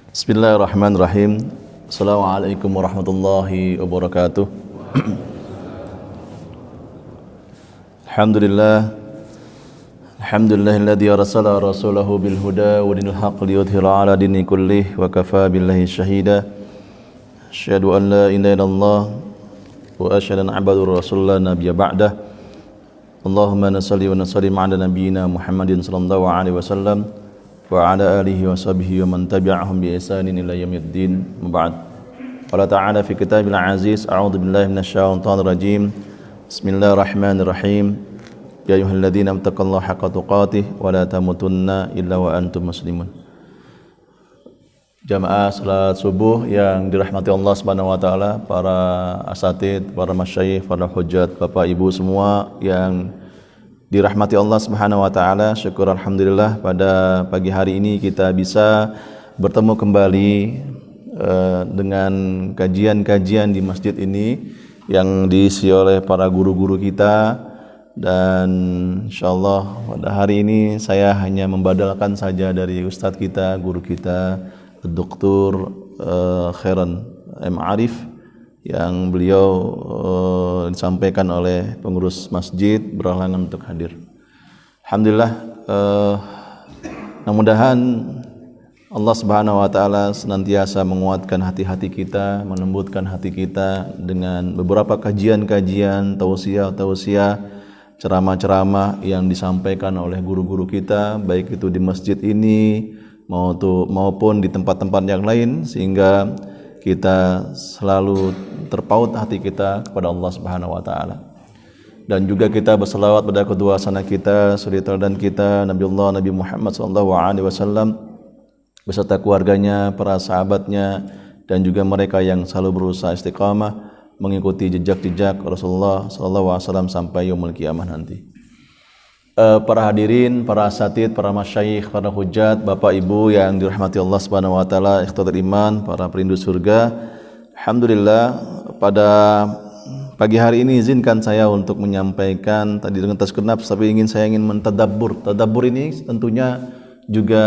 Bismillahirrahmanirrahim. Assalamualaikum warahmatullahi wabarakatuh. Alhamdulillah. Alhamdulillahilladzi arsala rasulahu bil huda wa dinil haqq liyudhhira 'ala dini kullih wa kafa billahi shahida. Asyhadu an la ilaha illallah wa asyhadu anna abdur rasulullah nabiyya ba'dah. Allahumma salli wa sallim 'ala nabiyyina Muhammadin sallallahu alaihi wasallam wa ala alihi wa sahbihi wa man tabi'ahum bi ihsanin ila yaumiddin. Muba'd. Qala ta'ala fi kitabil aziz, a'udzu billahi minasyaitonir rajim. Bismillahirrahmanirrahim. Ya ayyuhalladzina amtaqullaha haqqa tuqatih wa la tamutunna illa wa antum muslimun. Jamaah salat subuh yang dirahmati Allah Subhanahu wa taala, para asatidz, para masyayikh, para hujjat, Bapak Ibu semua yang dirahmati Allah Subhanahu wa taala. Syukur alhamdulillah pada pagi hari ini kita bisa bertemu kembali dengan kajian-kajian di masjid ini yang diisi oleh para guru-guru kita, dan insyaallah pada hari ini saya hanya membadalkan saja dari ustadz kita, guru kita, Dr. Khairan M. Arif, yang beliau disampaikan oleh pengurus masjid berhalangan untuk hadir. Alhamdulillah, mudah-mudahan Allah Subhanahu wa taala senantiasa menguatkan hati-hati kita, melembutkan hati kita dengan beberapa kajian-kajian, tausiah-tausiah, ceramah-ceramah yang disampaikan oleh guru-guru kita, baik itu di masjid ini maupun di tempat-tempat yang lain, sehingga kita selalu terpaut hati kita kepada Allah Subhanahu wa taala. Dan juga kita berselawat pada kedua sanak kita, suri teladan kita, Nabi Muhammad sallallahu alaihi wasallam beserta keluarganya, para sahabatnya, dan juga mereka yang selalu berusaha istiqamah mengikuti jejak-jejak Rasulullah sallallahu alaihi wasallam sampai yaumul qiyamah nanti. Para hadirin, para asatidz, para masyayikh, para hujjat, Bapak Ibu yang dirahmati Allah Subhanahu wa taala, ikhwatul iman, para perindu surga. Alhamdulillah, pada pagi hari ini izinkan saya untuk menyampaikan tadi dengan tasbih nafs, tapi saya ingin mentadabbur. Tadabbur ini tentunya juga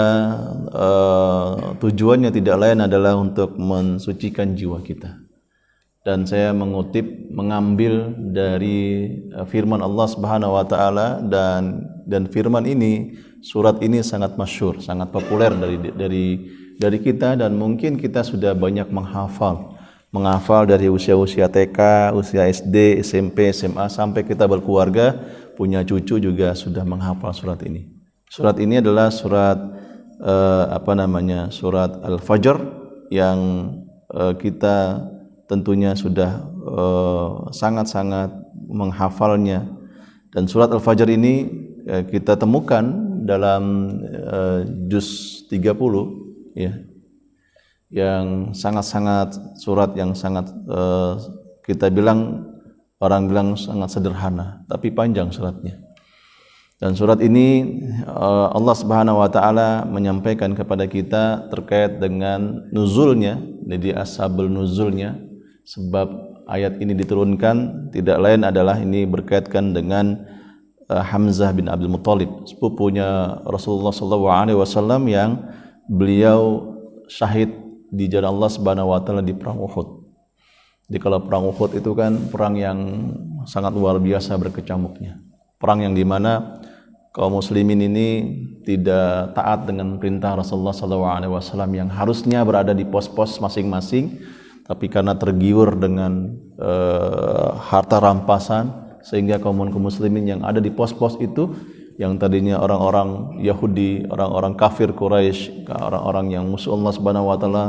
tujuannya tidak lain adalah untuk mensucikan jiwa kita. Dan saya mengambil dari firman Allah Subhanahu wa taala, dan firman ini, surat ini sangat masyhur, sangat populer dari kita, dan mungkin kita sudah banyak menghafal dari usia TK, usia SD, SMP, SMA, sampai kita berkeluarga, punya cucu juga sudah menghafal surat ini. Surat ini adalah surat surat Al-Fajr, yang kita tentunya sudah sangat-sangat menghafalnya. Dan surat Al-Fajr ini kita temukan dalam juz 30, ya, yang sangat-sangat surat yang sangat orang bilang sangat sederhana, tapi panjang suratnya. Dan surat ini Allah Subhanahu wa taala menyampaikan kepada kita terkait dengan nuzulnya, jadi asbabul nuzulnya. Sebab ayat ini diturunkan tidak lain adalah ini berkaitan dengan Hamzah bin Abdul Muttalib, sepupunya Rasulullah SAW, yang beliau syahid di jalan Allah Subhanahu wa taala di perang Uhud. Jadi kalau perang Uhud itu kan perang yang sangat luar biasa berkecamuknya. Perang yang dimana kaum muslimin ini tidak taat dengan perintah Rasulullah SAW yang harusnya berada di pos-pos masing-masing, tapi karena tergiur dengan harta rampasan, sehingga kaum muslimin yang ada di pos-pos itu, yang tadinya orang-orang Yahudi, orang-orang kafir Quraisy, orang-orang yang musuh Allah Subhanahu wa taala,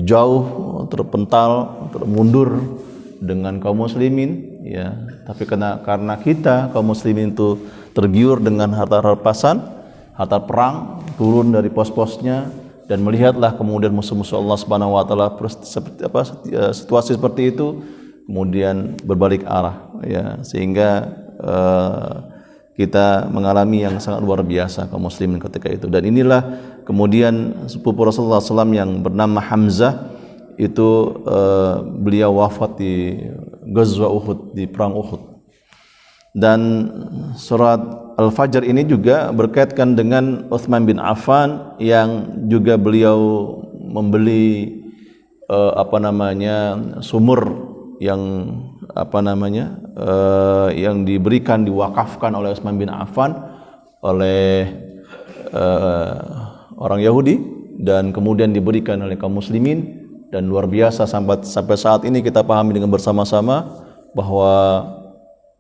jauh terpental, mundur dengan kaum muslimin, ya. Tapi karena kita kaum muslimin itu tergiur dengan harta rampasan, harta perang, turun dari pos-posnya, dan melihatlah kemudian musuh-musuh Allah Subhanahu wa taala situasi seperti itu, kemudian berbalik arah, ya, sehingga kita mengalami yang sangat luar biasa kaum muslimin ketika itu. Dan inilah kemudian sepupu Rasulullah SAW yang bernama Hamzah itu, beliau wafat di Ghazwa Uhud, di perang Uhud. Dan surat Al-Fajr ini juga berkaitkan dengan Utsman bin Affan, yang juga beliau membeli sumur yang yang diberikan diwakafkan oleh Utsman bin Affan oleh orang Yahudi dan kemudian diberikan oleh kaum muslimin, dan luar biasa sampai saat ini kita pahami dengan bersama-sama bahwa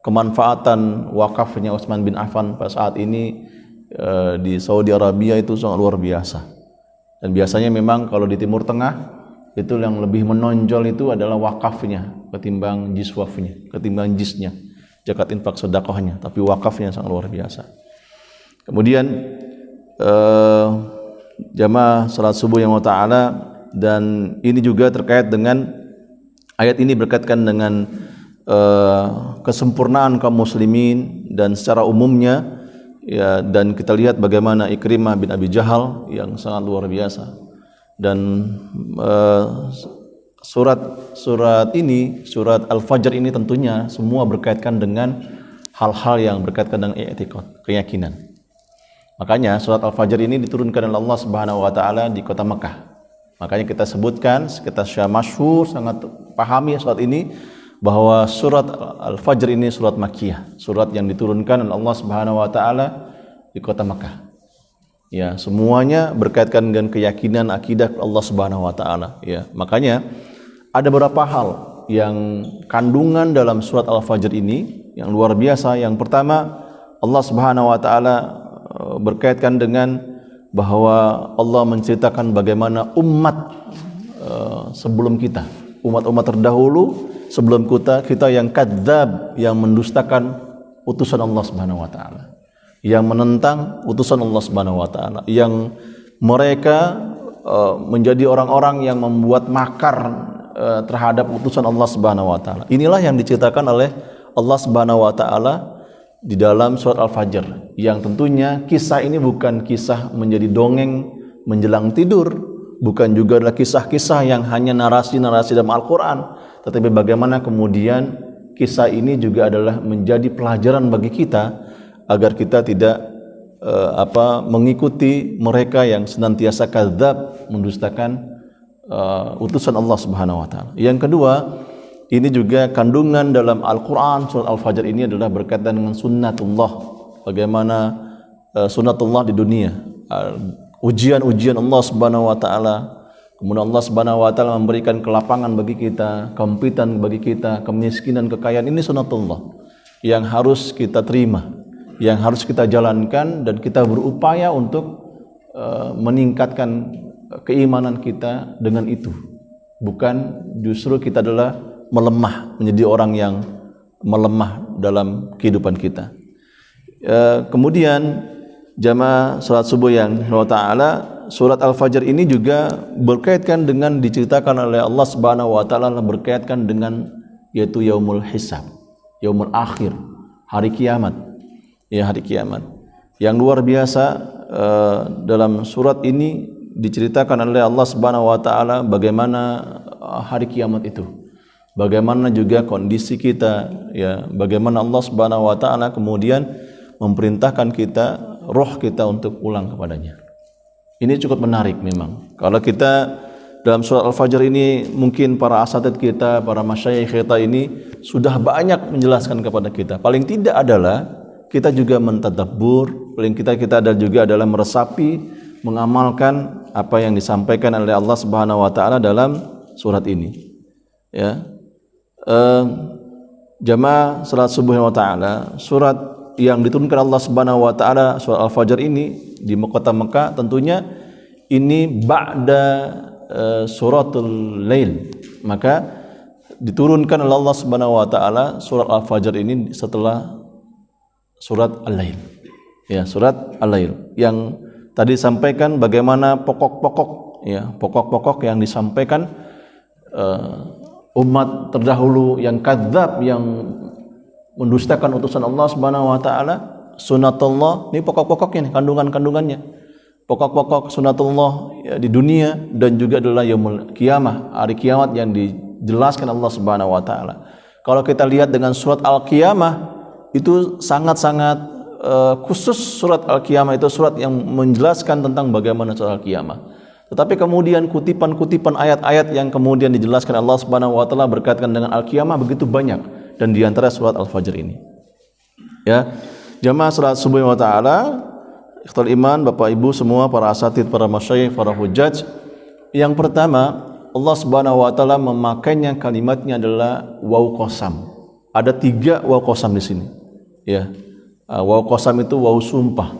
kemanfaatan wakafnya Utsman bin Affan pada saat ini di Saudi Arabia itu sangat luar biasa. Dan biasanya memang kalau di Timur Tengah itu yang lebih menonjol itu adalah wakafnya ketimbang jiswafnya, ketimbang jisnya, zakat infak sedekahnya, tapi wakafnya sangat luar biasa. Kemudian jamaah salat subuh yang ta'ala, dan ini juga terkait dengan ayat ini berkaitan dengan kesempurnaan kaum muslimin dan secara umumnya ya, dan kita lihat bagaimana Ikrimah bin Abi Jahal yang sangat luar biasa. Dan surat ini, surat Al-Fajr ini tentunya semua berkaitan dengan hal-hal yang berkaitan dengan i'tiqad, keyakinan. Makanya surat Al-Fajr ini diturunkan oleh Allah Subhanahu wa taala di kota Mekah. Makanya kita sebutkan, kita syah masyhur sangat pahami surat ini, bahwa surat Al-Fajr ini surat Makkiyah, surat yang diturunkan oleh Allah Subhanahu wa taala di kota Mekah. Ya, semuanya berkaitan dengan keyakinan akidah Allah Subhanahu wa taala, ya. Makanya ada beberapa hal yang kandungan dalam surat Al-Fajr ini yang luar biasa. Yang pertama, Allah Subhanahu wa taala berkaitan dengan bahwa Allah menceritakan bagaimana umat sebelum kita, umat-umat terdahulu sebelum kita yang kadzab, yang mendustakan utusan Allah Subhanahu wa taala, yang menentang utusan Allah Subhanahu wa taala, yang mereka menjadi orang-orang yang membuat makar terhadap utusan Allah Subhanahu wa taala. Inilah yang diceritakan oleh Allah Subhanahu wa taala di dalam surat Al-Fajr, yang tentunya kisah ini bukan kisah menjadi dongeng menjelang tidur, bukan juga adalah kisah-kisah yang hanya narasi-narasi dalam Al-Qur'an, tetapi bagaimana kemudian kisah ini juga adalah menjadi pelajaran bagi kita agar kita tidak mengikuti mereka yang senantiasa kadzab, mendustakan utusan Allah Subhanahu wa taala. Yang kedua, ini juga kandungan dalam Al-Qur'an surat Al-Fajr ini adalah berkaitan dengan sunnatullah. Bagaimana sunnatullah di dunia, ujian-ujian Allah Subhanahu wa taala. Kemudian Allah Subhanahu wa taala memberikan kelapangan bagi kita, kempitan bagi kita, kemiskinan, kekayaan. Ini sunnatullah yang harus kita terima, yang harus kita jalankan, dan kita berupaya untuk meningkatkan keimanan kita dengan itu. Bukan justru kita adalah melemah, menjadi orang yang melemah dalam kehidupan kita. Kemudian jamaah salat subuh yang Allah taala, surat Al-Fajr ini juga berkaitan dengan diceritakan oleh Allah Subhanahu wa taala, berkaitan dengan yaitu yaumul hisab, yaumul akhir, hari kiamat. Ya, hari kiamat. Yang luar biasa dalam surat ini diceritakan oleh Allah Subhanahu wa taala bagaimana hari kiamat itu. Bagaimana juga kondisi kita, ya, bagaimana Allah Subhanahu wa taala kemudian memerintahkan kita, roh kita untuk pulang kepadanya. Ini cukup menarik memang. Kalau kita dalam surat Al-Fajr ini, mungkin para asatid kita, para masyayikh kita ini sudah banyak menjelaskan kepada kita. Paling tidak adalah kita juga mentadabbur, paling kita ada juga adalah meresapi, mengamalkan apa yang disampaikan oleh Allah Subhanahu wa taala dalam surat ini. Ya. Jamaah salat subuh wa ta'ala, surat yang diturunkan Allah Subhanahu wa taala, surat Al-Fajr ini di kota Mekah, tentunya ini ba'da suratul lail. Maka diturunkan oleh Allah Subhanahu wa taala surat Al-Fajr ini setelah surat Al-Lail. Ya, surat Al-Lail yang tadi sampaikan bagaimana pokok-pokok, ya, pokok-pokok yang disampaikan umat terdahulu yang kadzab, yang mendustakan utusan Allah Subhanahu wa taala, sunatullah. Ini pokok-pokoknya, kandungan-kandungannya. Pokok-pokok sunatullah, ya, di dunia, dan juga adalah yaumul qiyamah, hari kiamat yang dijelaskan Allah Subhanahu wa taala. Kalau kita lihat dengan surat Al-Qiyamah, itu sangat-sangat khusus. Surat Al-Qiyamah itu surat yang menjelaskan tentang bagaimana surat Al-Qiyamah. Tetapi kemudian kutipan-kutipan ayat-ayat yang kemudian dijelaskan Allah Subhanahu wa taala berkaitan dengan al-qiyamah begitu banyak, dan di antara surat Al-Fajr ini. Ya, jamaah salat subuh wa taala, ikhtal iman, Bapak Ibu semua, para asatid, para masyayikh, para hujjaj. Yang pertama, Allah Subhanahu wa taala memakainya kalimatnya adalah waw qasam. Ada 3 waw qasam di sini. Ya. Waw qasam itu waw sumpah.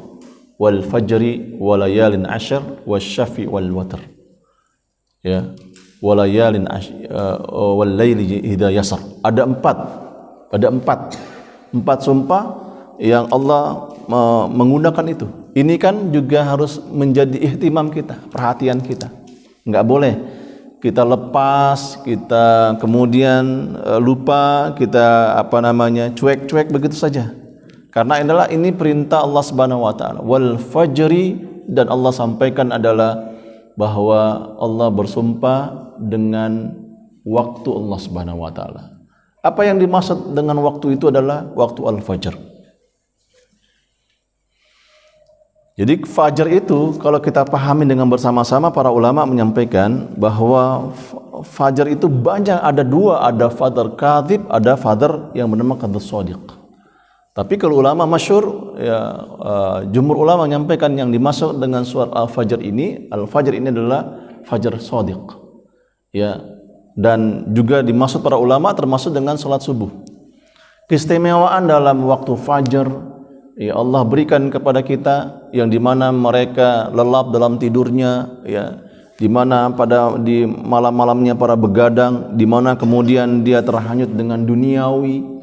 Wal fajri walayalin ashar wasyafi wal watr. Ya. Walayalin wal laili idza yasar. Ada 4. Ada 4 sumpah yang Allah menggunakan itu. Ini kan juga harus menjadi ihtimam kita, perhatian kita. Enggak boleh kita lepas, kita kemudian lupa, kita cuek-cuek begitu saja. Karena ini perintah Allah Subhanahu wa taala. Wal fajri, dan Allah sampaikan adalah bahwa Allah bersumpah dengan waktu Allah Subhanahu wa taala. Apa yang dimaksud dengan waktu itu adalah waktu al-fajr. Jadi fajar itu kalau kita pahami dengan bersama-sama, para ulama menyampaikan bahwa fajar itu banyak, ada 2, ada fajar kadhib, ada fajar yang bernama kadhib shadiq. Tapi kalau ulama masyhur, jumhur ulama menyampaikan yang dimaksud dengan surat al-fajr ini adalah fajar shadiq. Ya, dan juga dimaksud para ulama termasuk dengan salat subuh. Keistimewaan dalam waktu fajar ya Allah berikan kepada kita, yang dimana mereka lelap dalam tidurnya, ya, dimana di malam-malamnya para begadang, dimana kemudian dia terhanyut dengan duniawi.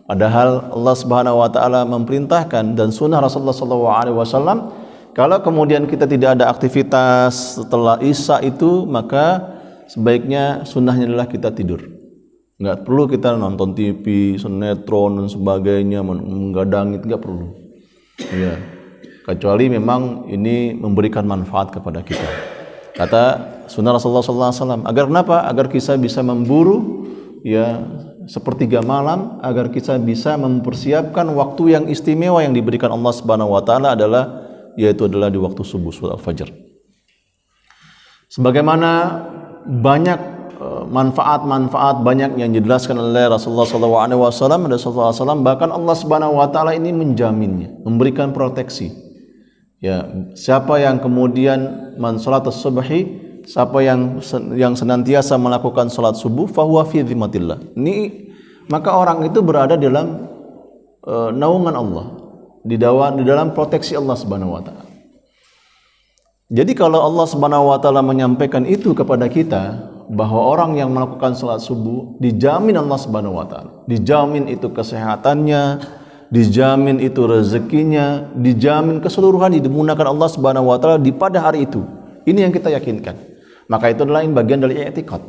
Padahal Allah Subhanahu wa taala memerintahkan, dan sunnah Rasulullah SAW, kalau kemudian kita tidak ada aktivitas setelah Isya itu, maka sebaiknya sunnahnya adalah kita tidur. Enggak perlu kita nonton TV, sinetron dan sebagainya, menggadang, itu enggak perlu. Ya. Kecuali memang ini memberikan manfaat kepada kita. Kata sunnah Rasulullah SAW, agar kenapa? Agar kita bisa memburu ya sepertiga malam, agar kita bisa mempersiapkan waktu yang istimewa yang diberikan Allah Subhanahu wa taala yaitu adalah di waktu subuh, surat Al-Fajr. Sebagaimana banyak manfaat-manfaat banyak yang dijelaskan oleh Rasulullah SAW, bahkan Allah Subhanahu wa taala ini menjaminnya, memberikan proteksi. Ya, siapa yang kemudian man salatus subhi, siapa yang senantiasa melakukan salat subuh, fahuwa fi dhimmatillah. Maka orang itu berada dalam naungan Allah, di dalam proteksi Allah Subhanahu wa taala. Jadi kalau Allah Subhanahu wa taala menyampaikan itu kepada kita, bahwa orang yang melakukan salat subuh dijamin Allah Subhanahu wa taala, dijamin itu kesehatannya, dijamin itu rezekinya, dijamin keseluruhan dimudahkan Allah Subhanahu wa taala pada hari itu. Ini yang kita yakinkan. Maka itu adalah bagian dari i'tikad.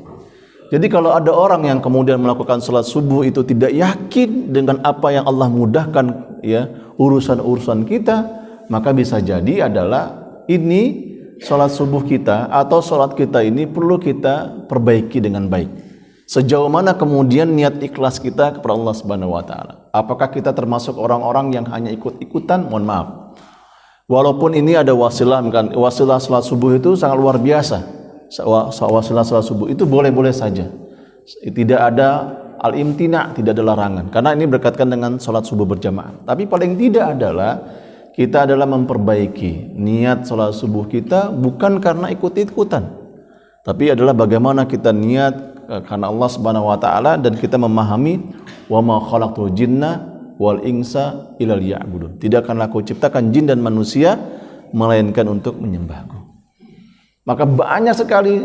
Jadi kalau ada orang yang kemudian melakukan salat subuh itu tidak yakin dengan apa yang Allah mudahkan, ya, urusan-urusan kita, maka bisa jadi adalah ini salat subuh kita atau salat kita ini perlu kita perbaiki dengan baik. Sejauh mana kemudian niat ikhlas kita kepada Allah Subhanahu wa taala? Apakah kita termasuk orang-orang yang hanya ikut-ikutan? Mohon maaf. Walaupun ini ada wasilah, kan wasilah salat subuh itu sangat luar biasa. Wasilah salat subuh itu boleh-boleh saja. Tidak ada al-imtina', tidak ada larangan. Karena ini berkaitan dengan salat subuh berjamaah. Tapi paling tidak adalah kita adalah memperbaiki niat salat subuh kita bukan karena ikut-ikutan, tapi adalah bagaimana kita niat karena Allah Subhanahu wa taala, dan kita memahami wa ma khalaqtul jinna wal insa illa liya'budun. Tidak akan aku ciptakan jin dan manusia melainkan untuk menyembahku. Maka banyak sekali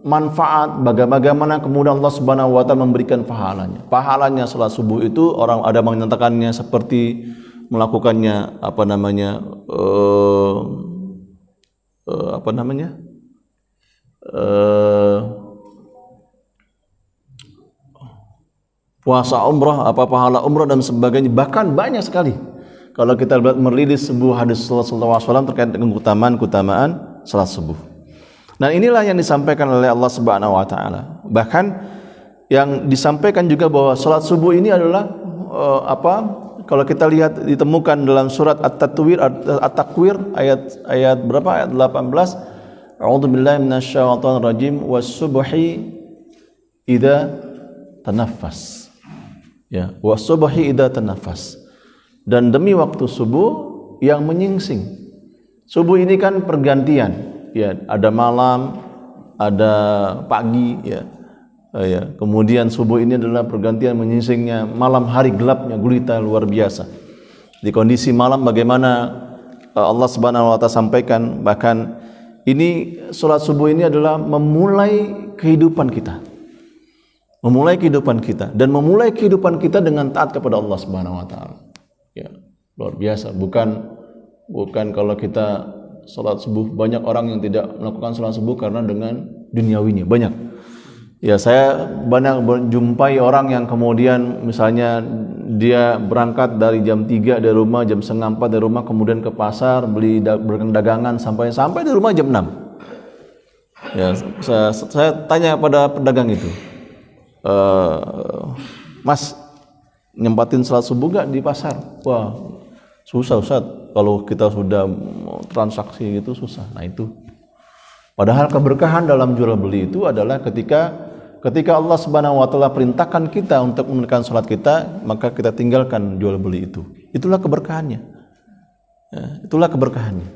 manfaat bagaimana kemudian Allah Subhanahu wa taala memberikan pahalanya. Pahalanya salat subuh itu orang ada menyatakannya seperti melakukannya puasa umrah, pahala umrah dan sebagainya. Bahkan banyak sekali kalau kita merilis sebuah hadis Rasulullah SAW terkait dengan keutamaan salat subuh. Dan inilah yang disampaikan oleh Allah Subhanahu wa taala. Bahkan yang disampaikan juga bahwa salat subuh ini adalah kalau kita lihat ditemukan dalam surat At-Takwir ayat berapa? Ayat 18. A'udzubillahi minasyaitonir rajim was-subhi idza tanaffas. Ya, was-subhi idza tanaffas. Dan demi waktu subuh yang menyingsing. Subuh ini kan pergantian, ya, ada malam, ada pagi, ya. Kemudian subuh ini adalah pergantian menyingsingnya malam hari gelapnya gulita luar biasa. Di kondisi malam bagaimana Allah Subhanahu wa taala sampaikan, bahkan ini salat subuh ini adalah memulai kehidupan kita. Memulai kehidupan kita dan memulai kehidupan kita dengan taat kepada Allah Subhanahu wa taala. Ya, luar biasa. Bukan kalau kita salat subuh, banyak orang yang tidak melakukan salat subuh karena dengan duniawinya, banyak. Ya, saya banyak menjumpai orang yang kemudian misalnya dia berangkat dari jam 3 dari rumah, jam setengah 4 dari rumah, kemudian ke pasar beli dagangan sampai di rumah jam 6. Ya, saya tanya pada pedagang itu, Mas, nyempatin salat subuh gak di pasar? Wah, susah Ustaz, kalau kita sudah transaksi gitu susah. Nah itu. Padahal keberkahan dalam jual beli itu adalah ketika Allah Subhanahu wa taala perintahkan kita untuk menunaikan salat kita, maka kita tinggalkan jual beli itu. Itulah keberkahannya. Ya, itulah keberkahannya.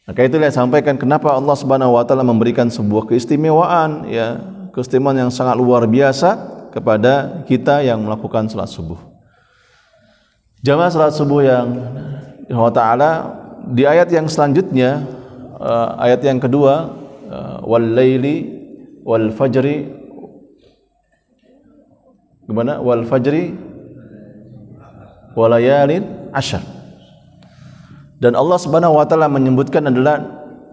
Maka itulah yang sampaikan kenapa Allah Subhanahu wa taala memberikan sebuah keistimewaan, ya, keistimewaan yang sangat luar biasa kepada kita yang melakukan salat subuh. Jamaah salat subuh yang Allah Ta'ala di ayat yang selanjutnya, ayat yang kedua, wal laili wal fajri, gimana? Wal fajri walayalin asyar. Dan Allah Subhanahu wa taala menyebutkan adalah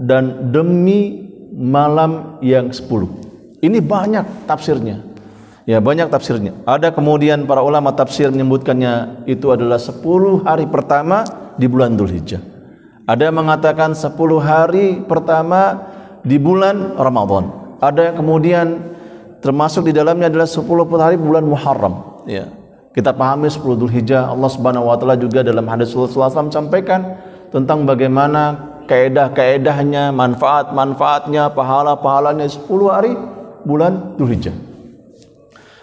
dan demi malam yang 10. Ini banyak tafsirnya. Ya, banyak tafsirnya. Ada kemudian para ulama tafsir menyebutkannya itu adalah 10 hari pertama di bulan Dzulhijjah. Ada yang mengatakan 10 hari pertama di bulan Ramadan. Ada yang kemudian termasuk di dalamnya adalah 10 hari bulan Muharram. Ya. Kita pahami 10 Dzulhijjah, Allah Subhanahu wa taala juga dalam hadis Rasulullah SAW sampaikan tentang bagaimana kaedah-kaedahnya, manfaat-manfaatnya, pahala-pahalanya 10 hari bulan Dzulhijjah.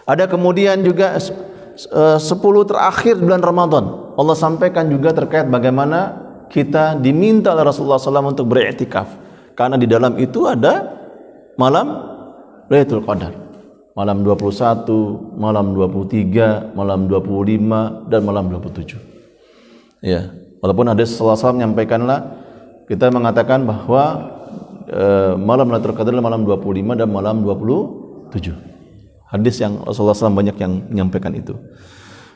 Ada kemudian juga 10 terakhir bulan Ramadan. Allah sampaikan juga terkait bagaimana kita diminta oleh Rasulullah SAW untuk beriktikaf. Karena di dalam itu ada malam Lailatul Qadar. Malam 21, malam 23, malam 25, dan malam 27. Ya, walaupun hadis Rasulullah SAW menyampaikanlah, kita mengatakan bahwa malam Lailatul Qadar adalah malam 25 dan malam 27. Hadis yang Rasulullah SAW banyak yang menyampaikan itu.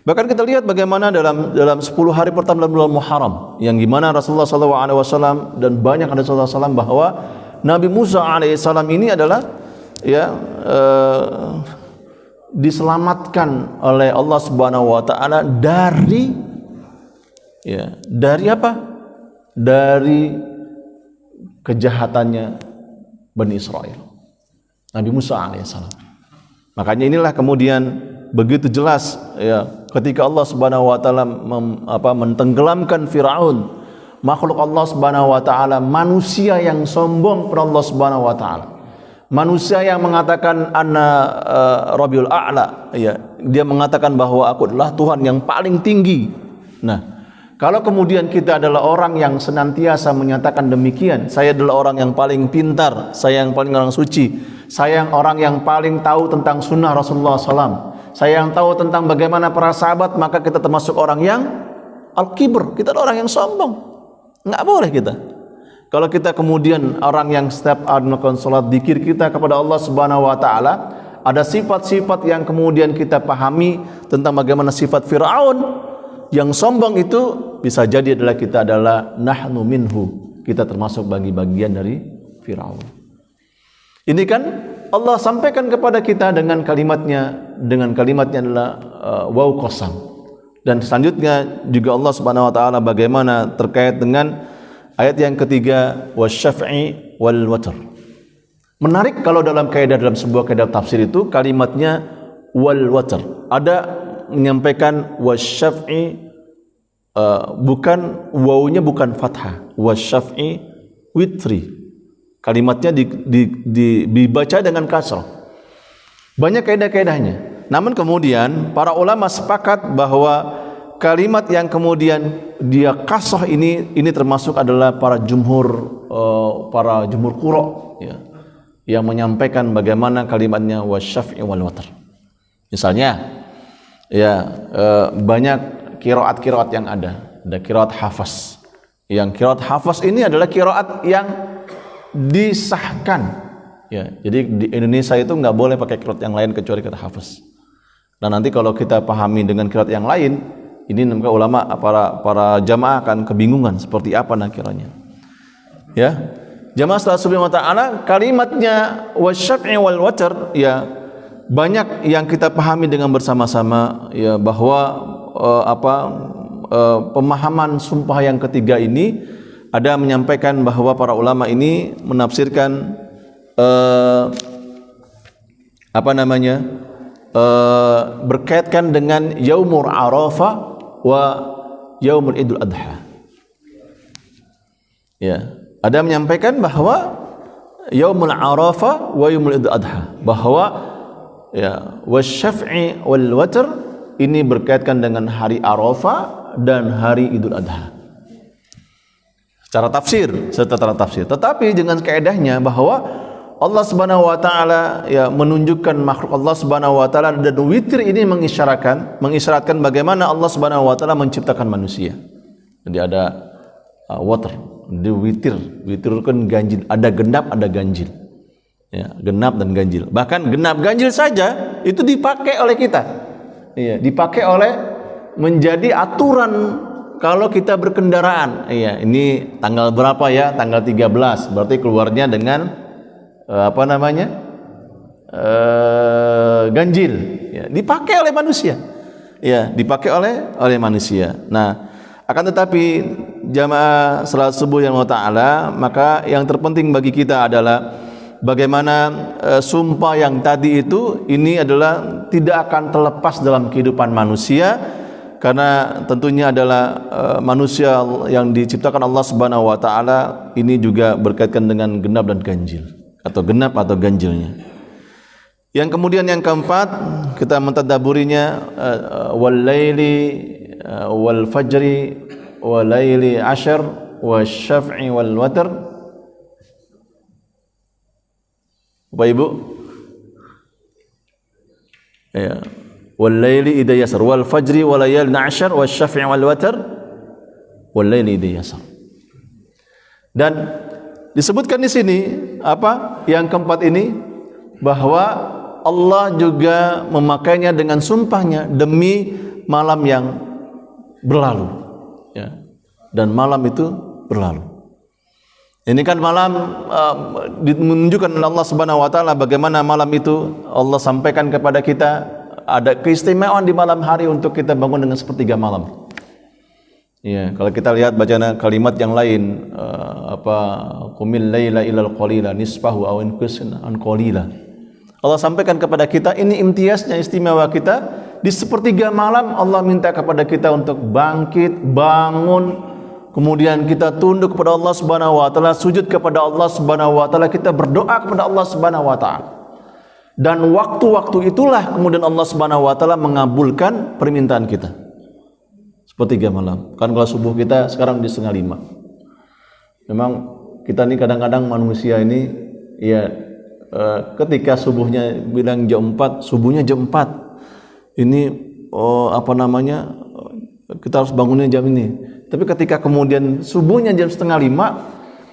Bahkan kita lihat bagaimana dalam 10 hari pertama dalam bulan Muharram, yang gimana Rasulullah SAW dan banyak hadis Rasulullah SAW bahwa Nabi Musa alaihissalam ini adalah diselamatkan oleh Allah Subhanahu wa taala dari apa? Dari kejahatannya Bani Israel. Nabi Musa alaihissalam. Makanya inilah kemudian begitu jelas, ya, ketika Allah Subhanahu wa taala mentenggelamkan Firaun, makhluk Allah Subhanahu wa taala, manusia yang sombong kepada Allah Subhanahu wa taala. Manusia yang mengatakan anna Rabbil A'la, ya, dia mengatakan bahwa aku adalah Tuhan yang paling tinggi. Nah, kalau kemudian kita adalah orang yang senantiasa menyatakan demikian, saya adalah orang yang paling pintar, saya yang paling orang suci, saya yang orang yang paling tahu tentang sunnah Rasulullah SAW, saya yang tahu tentang bagaimana para sahabat, maka kita termasuk orang yang al-kibr, kita adalah orang yang sombong. Nggak boleh kita. Kalau kita kemudian orang yang setiap melakukan salat zikir kita kepada Allah Subhanahu wa taala, ada sifat-sifat yang kemudian kita pahami tentang bagaimana sifat Firaun yang sombong itu, bisa jadi adalah kita adalah nahnu minhu, kita termasuk bagian dari Firaun. Ini kan Allah sampaikan kepada kita dengan kalimatnya adalah waw qasam. Dan selanjutnya juga Allah Subhanahu wa taala bagaimana terkait dengan ayat yang ketiga wasyaf'i wal watr. Menarik kalau dalam sebuah kaidah tafsir itu kalimatnya wal watr. Ada menyampaikan wasyaf'i, bukan wawunya bukan fathah, wasyaf'i witri. Kalimatnya dibaca dengan kasrah. Banyak kaidah-kaidahnya. Namun kemudian para ulama sepakat bahwa kalimat yang kemudian dia kasrah ini termasuk adalah para jumhur qura, ya, yang menyampaikan bagaimana kalimatnya wasyaf'i wal watr. Misalnya, ya, banyak qiraat yang ada qiraat hafaz. Yang qiraat hafaz ini adalah qiraat yang disahkan. Ya, jadi di Indonesia itu nggak boleh pakai qiraat yang lain kecuali qiraat hafaz. Dan nanti kalau kita pahami dengan qiraat yang lain, ini namanya ulama para jamaah akan kebingungan seperti apa nakiranya. Ya, jamaah salat subhanahu wa ta'ala kalimatnya wasyaf'i wal watr, ya, banyak yang kita pahami dengan bersama-sama, ya, bahwa pemahaman sumpah yang ketiga ini ada menyampaikan bahwa para ulama ini menafsirkan berkaitkan dengan yaumul arafah wa yaumul idul adha. Ya, ada menyampaikan bahwa yaumul arafah wa yaumul idul adha, bahwa ya wasyaf'i wal watr ini berkaitan dengan hari Arafah dan hari Idul Adha. Secara tafsir. Tetapi dengan kaidahnya bahwa Allah Subhanahu wa taala, ya, menunjukkan makhluk Allah Subhanahu wa taala, dan witir ini mengisyaratkan bagaimana Allah Subhanahu wa taala menciptakan manusia. Jadi ada watr, di witir kan ganjil, ada genap, ada ganjil. Ya, genap dan ganjil. Bahkan genap ganjil saja itu dipakai oleh kita. Iya, dipakai oleh menjadi aturan kalau kita berkendaraan. Iya, ini tanggal berapa ya? Tanggal 13. Berarti keluarnya dengan ganjil. Ya, dipakai oleh manusia. Ya, dipakai oleh manusia. Nah, akan tetapi jamaah salat subuh yang Allah Ta'ala, maka yang terpenting bagi kita adalah bagaimana sumpah yang tadi itu ini adalah tidak akan terlepas dalam kehidupan manusia, karena tentunya adalah manusia yang diciptakan Allah Subhanahu wa taala ini juga berkaitan dengan genap dan ganjil, atau genap atau ganjilnya. Yang kemudian yang keempat, kita mentadaburinya wal laili wal fajri wal laili asyr wasyaf'i wal watr. Bapak Ibu, ya, wal laili idza yasar wal fajri wal layalin 'ashr wasyaf'i wal watr wal laili idza yasar. Dan disebutkan di sini apa yang keempat ini, bahwa Allah juga memakainya dengan sumpahnya demi malam yang berlalu, ya, dan malam itu berlalu. Ini kan malam menunjukkan Allah Subhanahu wa taala bagaimana malam itu Allah sampaikan kepada kita ada keistimewaan di malam hari untuk kita bangun dengan sepertiga malam. Ya, kalau kita lihat bacaan kalimat yang lain, qumil laila ilal qalila nisfahu aw inqus an qalila. Allah sampaikan kepada kita ini imtiaznya, istimewa kita di sepertiga malam. Allah minta kepada kita untuk bangkit, bangun. Kemudian kita tunduk kepada Allah Subhanahu wa taala, sujud kepada Allah Subhanahu wa taala, kita berdoa kepada Allah Subhanahu wa taala. Dan waktu-waktu itulah kemudian Allah Subhanahu wa taala mengabulkan permintaan kita. Sepertiga malam. Kan kalau subuh kita sekarang di 4:30. Memang kita ini kadang-kadang manusia ini, ya, ketika subuhnya bilang jam 4, subuhnya jam 4. Ini kita harus bangunnya jam ini. Tapi ketika kemudian subuhnya jam 4:30,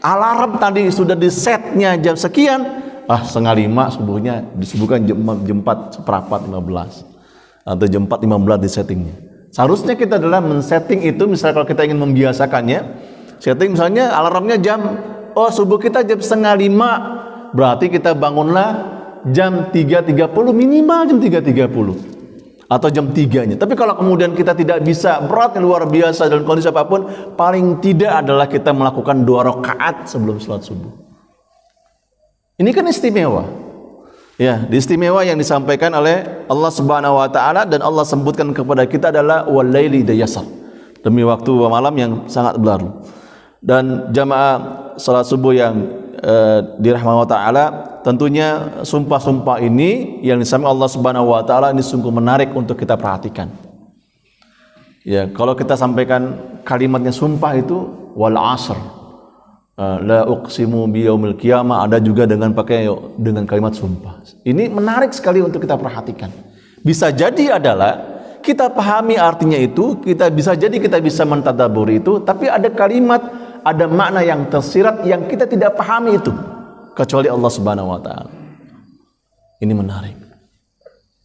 alarm tadi sudah disetnya jam sekian, 4:30 subuhnya disubuhkan jam 4:15 atau jam 4:15 di settingnya. Seharusnya kita adalah men-setting itu, misalnya kalau kita ingin membiasakannya, setting misalnya alarmnya subuh kita jam 4:30, berarti kita bangunlah jam 3:30, minimal jam 3:30. Atau jam 3-nya. Tapi kalau kemudian kita tidak bisa, berat luar biasa dalam kondisi apapun, paling tidak adalah kita melakukan 2 rakaat sebelum salat subuh. Ini kan istimewa. Ya, istimewa yang disampaikan oleh Allah Subhanahu wa taala, dan Allah sebutkan kepada kita adalah wal laili idza yasar. Demi waktu malam yang sangat berlalu. Dan jamaah salat subuh yang dirahmati Allah taala, tentunya sumpah-sumpah ini yang disampaikan Allah Subhanahu wa taala ini sungguh menarik untuk kita perhatikan. Ya, kalau kita sampaikan kalimatnya sumpah itu wal asr, la uqsimu biyaumil qiyamah, ada juga dengan kalimat sumpah. Ini menarik sekali untuk kita perhatikan. Bisa jadi adalah kita pahami artinya itu, kita bisa mentadabburi itu, tapi ada kalimat, ada makna yang tersirat yang kita tidak pahami itu kecuali Allah Subhanahu wa taala. Ini menarik.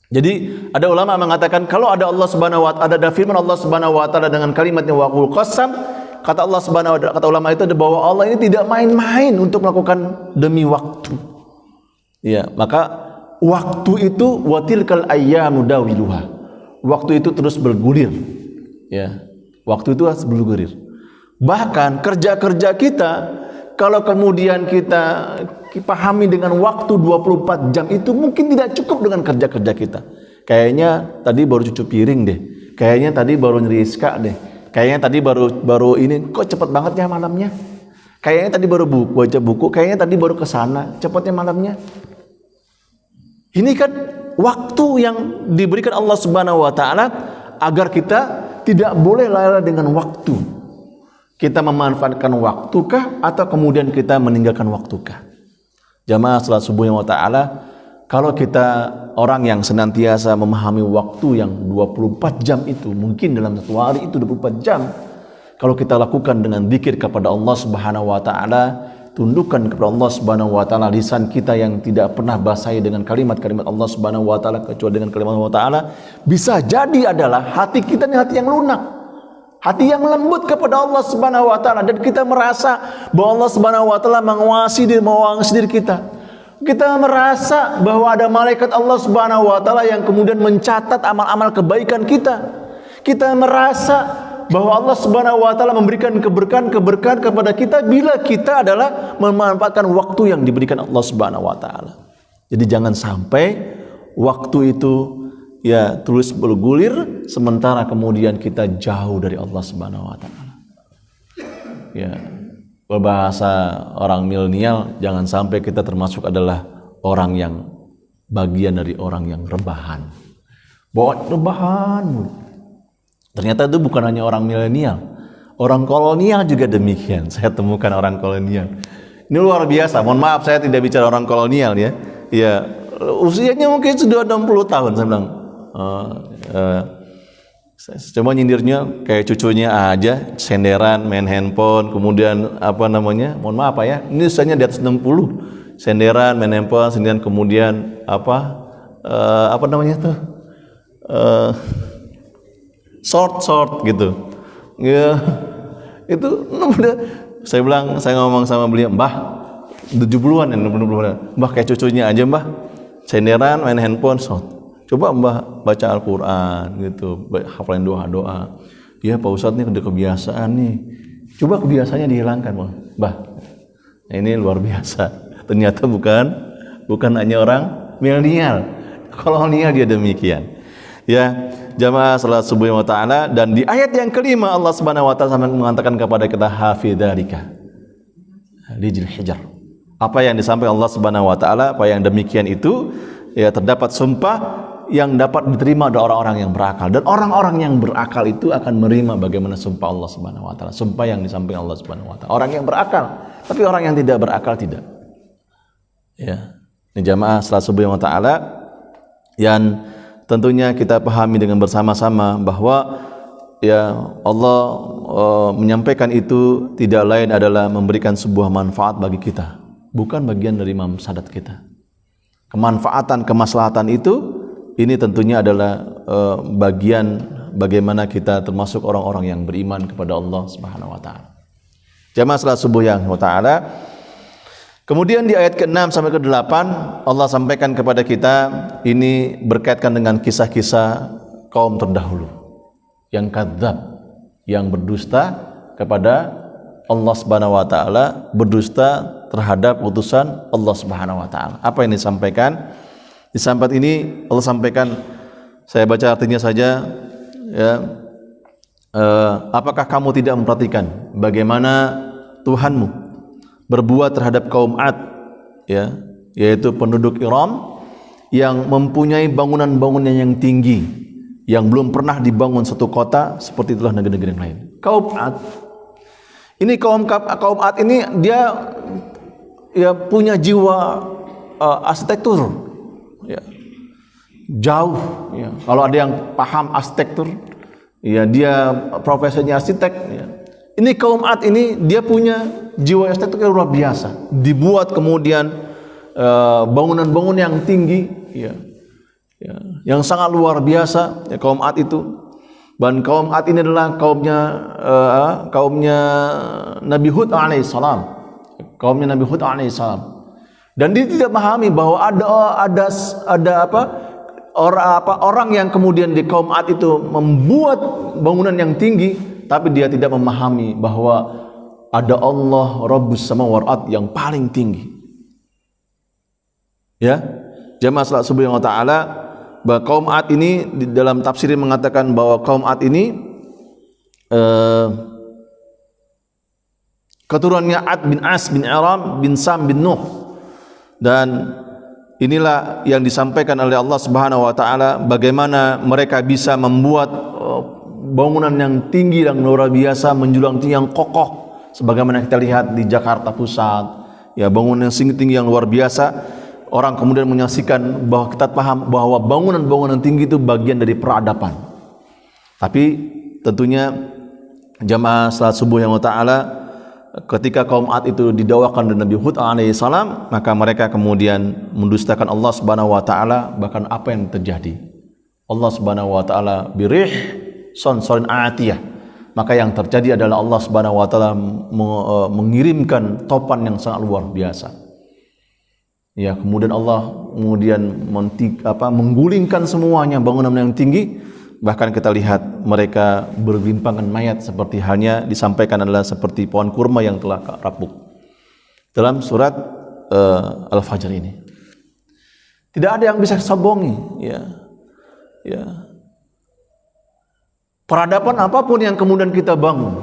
Jadi ada ulama mengatakan kalau ada Allah Subhanahu wa taala, ada firman Allah Subhanahu wa taala dengan kalimatnya waqul qasam, kata Allah Subhanahu wa taala, kata ulama itu bahwa Allah ini tidak main-main untuk melakukan demi waktu. Ya, maka waktu itu watilkal ayyamu dawiluha. Waktu itu terus bergulir. Ya. Waktu itu harus bergulir. Bahkan kerja-kerja kita, kalau kemudian kita pahami dengan waktu 24 jam itu mungkin tidak cukup dengan kerja-kerja kita. Kayaknya tadi baru cuci piring deh. Kayaknya tadi baru nyeriska deh. Kayaknya tadi baru ini, kok cepet banget ya malamnya. Kayaknya tadi baru baca buku, kayaknya tadi baru kesana, cepetnya malamnya. Ini kan waktu yang diberikan Allah Subhanahu wa taala agar kita tidak boleh lalai dengan waktu. Kita memanfaatkan waktukah atau kemudian kita meninggalkan waktukah? Jamaah salat subuh yang taala, kalau kita orang yang senantiasa memahami waktu yang 24 jam itu, mungkin dalam satu hari itu 24 jam, kalau kita lakukan dengan zikir kepada Allah Subhanahu wa taala, tundukkan kepada Allah Subhanahu wa taala lisan kita yang tidak pernah basahi dengan kalimat-kalimat Allah Subhanahu wa taala kecuali dengan kalimat Allah taala, bisa jadi adalah hati kita ini hati yang lunak. Hati yang lembut kepada Allah Subhanahu wa taala, dan kita merasa bahwa Allah Subhanahu wa taala menguasai diri kita. Kita merasa bahwa ada malaikat Allah Subhanahu wa taala yang kemudian mencatat amal-amal kebaikan kita. Kita merasa bahwa Allah Subhanahu wa taala memberikan keberkahan kepada kita bila kita adalah memanfaatkan waktu yang diberikan Allah Subhanahu wa taala. Jadi jangan sampai waktu itu ya terus bergulir sementara kemudian kita jauh dari Allah Subhanahu wa taala. Ya, berbahasa orang milenial, jangan sampai kita termasuk adalah orang yang bagian dari orang yang rebahan. Bawa rebahan. Ternyata itu bukan hanya orang milenial. Orang kolonial juga demikian. Saya temukan orang kolonial. Ini luar biasa. Mohon maaf saya tidak bicara orang kolonial ya. Ya, usianya mungkin sudah 60 tahun saya bilang. Saya cuma nyindirnya kayak cucunya aja, senderan, main handphone, kemudian mohon maaf ya, ini usianya di atas 60, senderan, main handphone, senderan, kemudian short gitu, ya itu saya bilang, saya ngomong sama beliau, Mbah 70-an ya, Mbah kayak cucunya aja Mbah, senderan, main handphone, short. Coba Mbah baca Al-Quran gitu, hafalin doa-doa. Ya Pak Ustadz nih udah kebiasaan nih. Coba kebiasaannya dihilangkan Mbah. Nah, ini luar biasa. Ternyata bukan hanya orang milenial, kolonial dia demikian. Ya, jamaah salat subuh wa ta'ala, dan di ayat yang kelima Allah Subhanahu wa taala mengatakan kepada kita hafidhalika lijil hijar. Apa yang disampaikan Allah Subhanahu wa taala, apa yang demikian itu ya terdapat sumpah yang dapat diterima oleh orang-orang yang berakal, dan orang-orang yang berakal itu akan menerima bagaimana sumpah Allah Subhanahu wa taala, sumpah yang disampaikan Allah Subhanahu wa taala. Orang yang berakal, tapi orang yang tidak berakal tidak. Ya. Ini jamaah salat subuh wa taala yang tentunya kita pahami dengan bersama-sama bahwa ya Allah menyampaikan itu tidak lain adalah memberikan sebuah manfaat bagi kita, bukan bagian dari mafsadat kita. Kemanfaatan, kemaslahatan itu ini tentunya adalah bagian bagaimana kita termasuk orang-orang yang beriman kepada Allah Subhanahu wa taala. Jamaah salat subuh yang wa taala. Kemudian di ayat ke-6 sampai ke-8 Allah sampaikan kepada kita ini berkaitan dengan kisah-kisah kaum terdahulu yang kadzab, yang berdusta kepada Allah Subhanahu wa taala, berdusta terhadap utusan Allah Subhanahu wa taala. Apa yang disampaikan? Di sampai ini Allah sampaikan, saya baca artinya saja ya. Apakah kamu tidak memperhatikan bagaimana Tuhanmu berbuat terhadap kaum Ad, ya, yaitu penduduk Iram yang mempunyai bangunan-bangunan yang tinggi yang belum pernah dibangun satu kota seperti itulah negeri-negeri yang lain. Kaum Ad ini kaum Ad ini dia ya punya jiwa arsitektur, ya, jauh. Ya. Kalau ada yang paham arsitektur, ya dia profesinya arsitek. Ya. Ini kaum Ad ini dia punya jiwa arsitektur yang luar biasa. Dibuat kemudian bangunan-bangunan yang tinggi, ya, ya, yang sangat luar biasa. Ya, kaum Ad itu. Dan kaum Ad ini adalah kaumnya Nabi Hud alaihissalam. Kaumnya Nabi Hud alaihissalam. Dan dia tidak memahami bahwa ada orang yang kemudian di kaum Ad itu membuat bangunan yang tinggi, tapi dia tidak memahami bahwa ada Allah Rabbus Samawati wal Ard yang paling tinggi. Ya, jamaah salat subuh yang taala, bahwa kaum Ad ini di dalam tafsir mengatakan bahwa kaum Ad ini keturunannya Ad bin As bin Aram bin Sam bin Nuh, dan inilah yang disampaikan oleh Allah Subhanahu wa taala bagaimana mereka bisa membuat bangunan yang tinggi dan luar biasa, menjulang tinggi yang kokoh sebagaimana kita lihat di Jakarta Pusat, ya, bangunan yang tinggi yang luar biasa. Orang kemudian menyaksikan bahwa kita paham bahwa bangunan-bangunan tinggi itu bagian dari peradaban. Tapi tentunya jamaah salat subuh yang taala, ketika kaum Ad itu didakwakan oleh Nabi Hud alaihissalam, maka mereka kemudian mendustakan Allah Subhanahu wa taala. Bahkan apa yang terjadi? Allah Subhanahu wa taala birih sonsorin atiyah. Maka yang terjadi adalah Allah Subhanahu wa taala mengirimkan topan yang sangat luar biasa. Ya, kemudian Allah menggulingkan semuanya bangunan yang tinggi. Bahkan kita lihat mereka bergelimpangan mayat seperti halnya disampaikan adalah seperti pohon kurma yang telah rapuh dalam surat Al-Fajr ini. Tidak ada yang bisa sombongi, ya. Ya. Peradaban apapun yang kemudian kita bangun,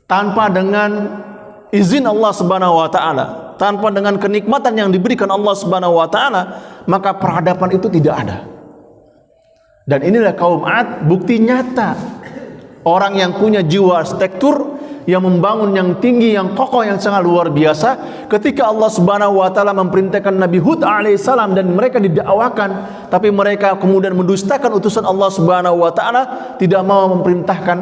tanpa dengan izin Allah Subhanahu wa taala, tanpa dengan kenikmatan yang diberikan Allah Subhanahu wa taala, maka peradaban itu tidak ada. Dan inilah kaum Ad, bukti nyata orang yang punya jiwa arsitektur, yang membangun yang tinggi, yang kokoh, yang sangat luar biasa. Ketika Allah Subhanahu wa taala memerintahkan Nabi Hud alaihissalam dan mereka didakwakan, tapi mereka kemudian mendustakan utusan Allah Subhanahu wa taala, tidak mau memerintahkan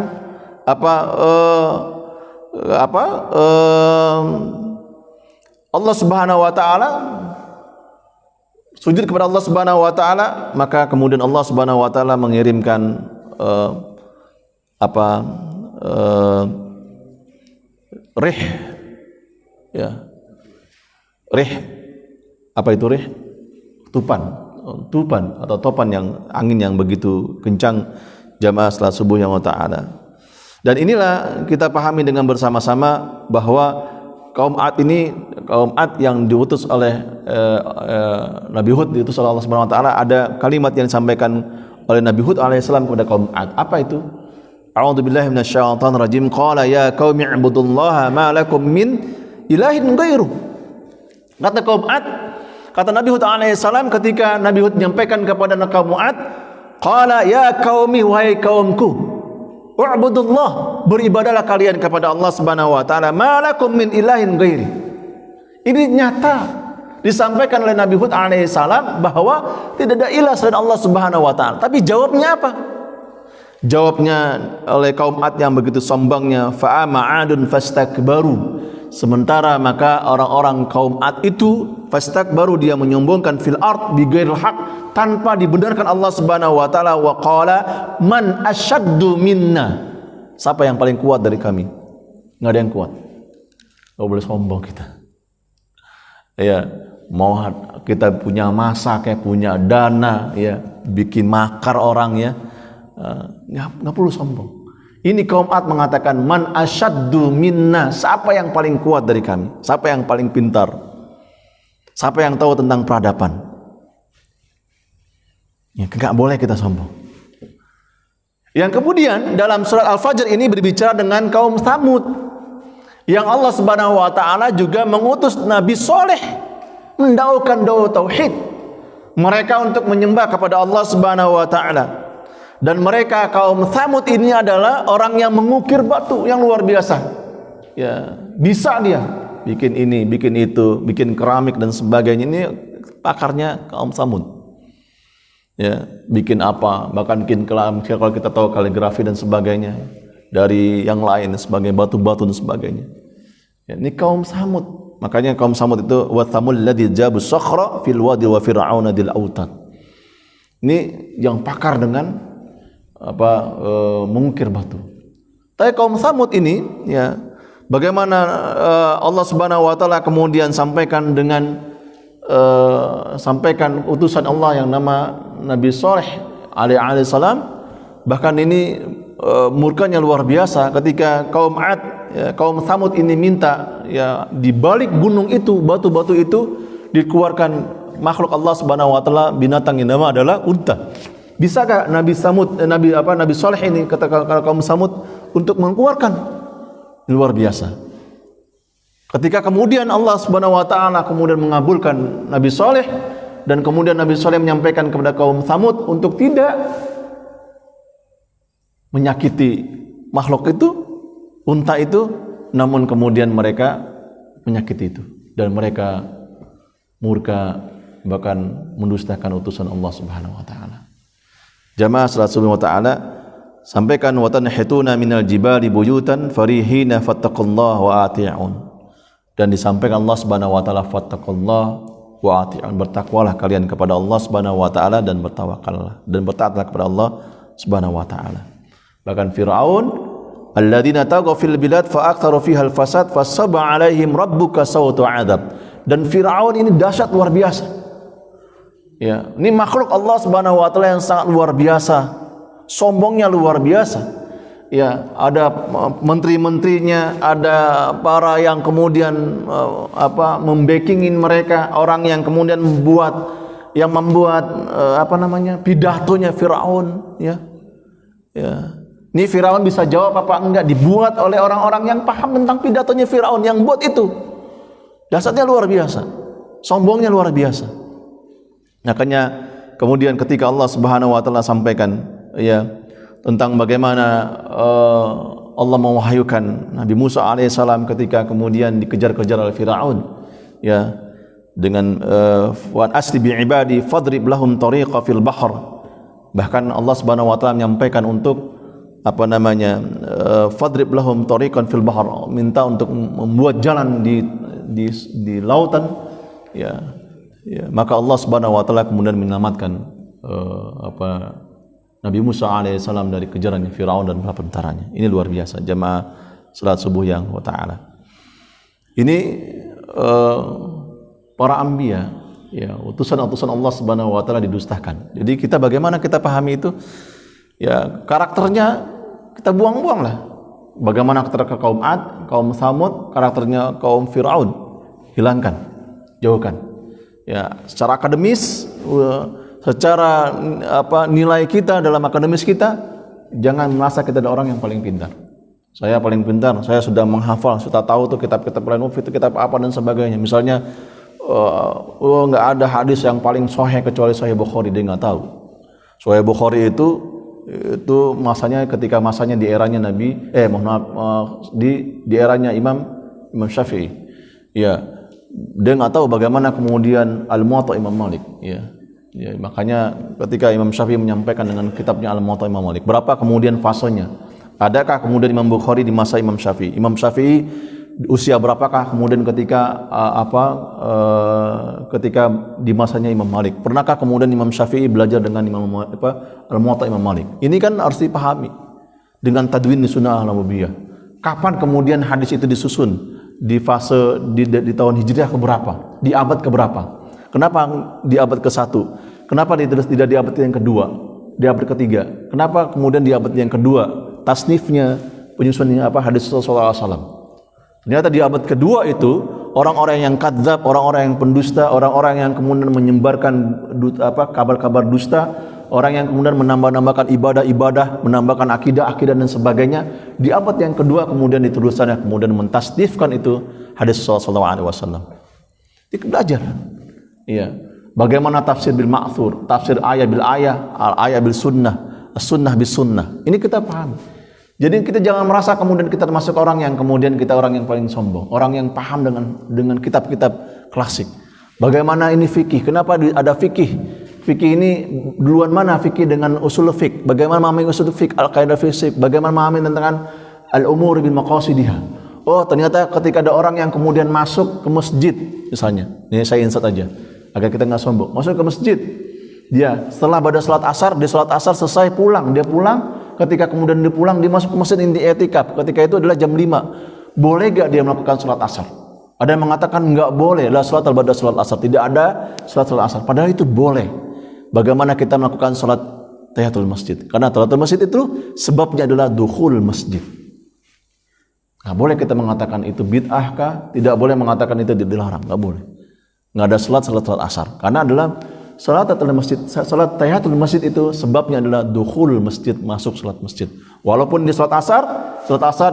Allah Subhanahu wa taala, sujud kepada Allah Subhanahu wa taala, maka kemudian Allah Subhanahu wa taala mengirimkan rih, ya, rih, apa itu rih? Tupan atau topan, yang angin yang begitu kencang, jamaah salat subuh yang taala. Dan inilah kita pahami dengan bersama-sama bahwa kaum Ad ini, kaum Ad yang diutus oleh Nabi Hud, diutus oleh Allah Subhanahu wa taala, ada kalimat yang disampaikan oleh Nabi Hud alaihissalam kepada kaum Ad. Apa itu? A'udzubillahi minasyaitonir rajim. Qala ya qaumi ibudullaha ma lakum min ilahin ghairu. Kata kaum Ad, kata Nabi Hud alaihissalam ketika Nabi Hud menyampaikan kepada kaum Ad, qala ya qaumi, wahai kaumku, u'budullah, beribadalah kalian kepada Allah Subhanahu wa taala, ma lakum min ilahin ghairi. Ini nyata disampaikan oleh Nabi Hud alaihissalam bahwa tidak ada ilah selain Allah Subhanahu wa taala. Tapi jawabnya apa? Jawabnya oleh kaum Ad yang begitu sombongnya, fa'ama 'adun fastakbaru. Sementara maka orang-orang kaum Ad itu fastakbaru, dia menyombongkan fil ard bighairil haq, tanpa dibenarkan Allah Subhanahu wa taala, wa qala man asyaddu minna. Siapa yang paling kuat dari kami? Enggak ada yang kuat. Enggak boleh sombong kita. Ya, mau kita punya masa, kayak punya dana, ya, bikin makar orang, ya. Nggak perlu sombong. Ini kaum Ad mengatakan man asyaddu minna, siapa yang paling kuat dari kami, siapa yang paling pintar, siapa yang tahu tentang peradaban. Ya, nggak boleh kita sombong. Yang kemudian dalam surat Al-Fajr ini berbicara dengan kaum Tsamud. Yang Allah Subhanahu wa taala juga mengutus Nabi Saleh mendakwakan dakwah tauhid mereka untuk menyembah kepada Allah Subhanahu wa taala. Dan mereka kaum Tsamud ini adalah orang yang mengukir batu yang luar biasa. Ya, bisa dia bikin ini, bikin itu, bikin keramik dan sebagainya. Ini pakarnya kaum Tsamud. Ya, bikin apa? Bahkan bikin keramik kalau kita tahu kaligrafi dan sebagainya dari yang lain dan sebagainya, batu-batu dan sebagainya. Ya, ini kaum Tsamud. Makanya kaum Tsamud itu wa tsamul ladzi jabu sakhra fil wadi wa fir'auna dil autad. Ini yang pakar dengan mengukir batu. Tapi kaum Tsamud ini ya, bagaimana Allah Subhanahu wa taala kemudian sampaikan utusan Allah yang nama Nabi Saleh alaihi salam. Bahkan ini murkanya luar biasa ketika kaum Ad, ya, kaum Tsamud ini minta ya di balik gunung itu, batu-batu itu dikeluarkan makhluk Allah Subhanahu wa taala, binatang yang nama adalah unta. Bisakah Nabi Saleh ini kata kaum Tsamud untuk mengeluarkan? Luar biasa. Ketika kemudian Allah Subhanahu wa taala kemudian mengabulkan Nabi Saleh, dan kemudian Nabi Saleh menyampaikan kepada kaum Tsamud untuk tidak menyakiti makhluk itu, unta itu, namun kemudian mereka menyakiti itu dan mereka murka, bahkan mendustakan utusan Allah Subhanahu wa taala. Jamaah salat subhanahu wa ta'ala, sampaikan wa tanhituna minal jibali buyutan farihina fattaqullaha wa ati'un. Dan disampaikan Allah Subhanahu wa taala fattaqullaha wa ati'un, bertakwalah kalian kepada Allah Subhanahu wa taala dan bertawakallah dan bertaatlah kepada Allah Subhanahu wa taala. Bahkan Fir'aun alladzina taghaw fil bilad fa aktharu fiha al fasad fasaba alaihim rabbuka sawtu adab. Dan Fir'aun ini dahsyat luar biasa. Ya, ini makhluk Allah Subhanahu wa taala yang sangat luar biasa, sombongnya luar biasa. Ya, ada menteri-menterinya, ada para yang kemudian membackingin mereka, orang yang kemudian membuat pidatonya Firaun, ya. Ya. Ini Firaun bisa jawab apa enggak, dibuat oleh orang-orang yang paham tentang pidatonya Firaun yang buat itu. Dasarnya luar biasa, sombongnya luar biasa. Makanya kemudian ketika Allah Subhanahu wa taala sampaikan ya tentang bagaimana Allah mewahyukan Nabi Musa alaihissalam ketika kemudian dikejar-kejar oleh Firaun, ya, dengan wa asri bi ibadi fadrib lahum tariqa fil bahr. Bahkan Allah Subhanahu wa taala menyampaikan untuk fadrib lahum tariqan fil bahr, minta untuk membuat jalan di lautan, ya. Ya, maka Allah Subhanahu wa taala kemudian menyelamatkan Nabi Musa alaihissalam dari kejarannya Firaun dan para tentaranya. Ini luar biasa jamaah salat subuh yang wa taala. Ini para anbiya, ya, utusan-utusan Allah Subhanahu wa taala didustakan. Jadi kita bagaimana kita pahami itu? Ya, karakternya kita buang-buanglah. Bagaimana karakter kaum Ad, kaum Tsamud, karakternya kaum Firaun, hilangkan, jauhkan. Ya, secara akademis, secara nilai kita dalam akademis kita, jangan merasa kita ada orang yang paling pintar. Saya paling pintar, saya sudah menghafal, sudah tahu tuh kitab-kitab lain, itu kitab apa dan sebagainya. Misalnya nggak ada hadis yang paling sahih kecuali Sahih Bukhari, dia nggak tahu. Sahih Bukhari itu masanya ketika masanya di eranya di eranya Imam Syafi'i. Ya. Dia nggak tahu bagaimana kemudian Al-Muwatta Imam Malik, ya. Ya, makanya ketika Imam Syafi'i menyampaikan dengan kitabnya Al-Muwatta Imam Malik, berapa kemudian fasenya? Adakah kemudian Imam Bukhari di masa Imam Syafi'i? Imam Syafi'i usia berapakah kemudian ketika di masanya Imam Malik? Pernahkah kemudian Imam Syafi'i belajar dengan Al-Muwatta Imam Malik? Ini kan harus dipahami dengan tadwin di Sunnah Al-Nabawiyah. Kapan kemudian hadis itu disusun? Di fase di tahun Hijriah keberapa? Di abad keberapa? Kenapa di abad ke-1? Kenapa tidak di abad yang kedua? Di abad ketiga? Kenapa kemudian di abad yang kedua tasnifnya, penyusunnya hadis Rasulullah SAW? Ternyata di abad kedua itu orang-orang yang kadzab, orang-orang yang pendusta, orang-orang yang kemudian menyebarkan kabar-kabar dusta, orang yang kemudian menambah-nambahkan ibadah-ibadah, menambahkan akidah-akidah dan sebagainya. Di abad yang kedua kemudian dituliskan, kemudian mentasdifkan itu hadis sallallahu alaihi wasallam. Itu belajar. Iya. Bagaimana tafsir bil ma'thur, tafsir ayat bil ayat, ayat bil sunnah, sunnah bis sunnah. Ini kita paham. Jadi kita jangan merasa kemudian kita termasuk orang yang kemudian kita orang yang paling sombong, orang yang paham dengan kitab-kitab klasik. Bagaimana ini fikih? Kenapa ada fikih? Fikih ini duluan mana fikih dengan usul fikih? Bagaimana memahami usul fikih, al-qaidah fisik? Bagaimana memahami tentang al-umur bil maqasidiha? Oh, ternyata ketika ada orang yang kemudian masuk ke masjid misalnya. Ini saya insert aja agar kita nggak sombong. Masuk ke masjid. Dia setelah pada salat asar, dia salat asar selesai pulang. Dia pulang, ketika kemudian dia pulang, dia masuk ke masjid inti etikaf. Ketika itu adalah jam 5. Boleh gak dia melakukan salat asar? Ada yang mengatakan enggak boleh, la salat al-ba'da salat asar. Tidak ada salat asar. Padahal itu boleh. Bagaimana kita melakukan salat tahiyatul masjid? Karena tahiyatul masjid itu sebabnya adalah dukhul masjid. Enggak boleh kita mengatakan itu bid'ah kah? Tidak boleh mengatakan itu dilarang, enggak boleh. Enggak ada salat asar. Karena adalah salat tahiyatul masjid itu sebabnya adalah dukhul masjid, masuk salat masjid. Walaupun di salat asar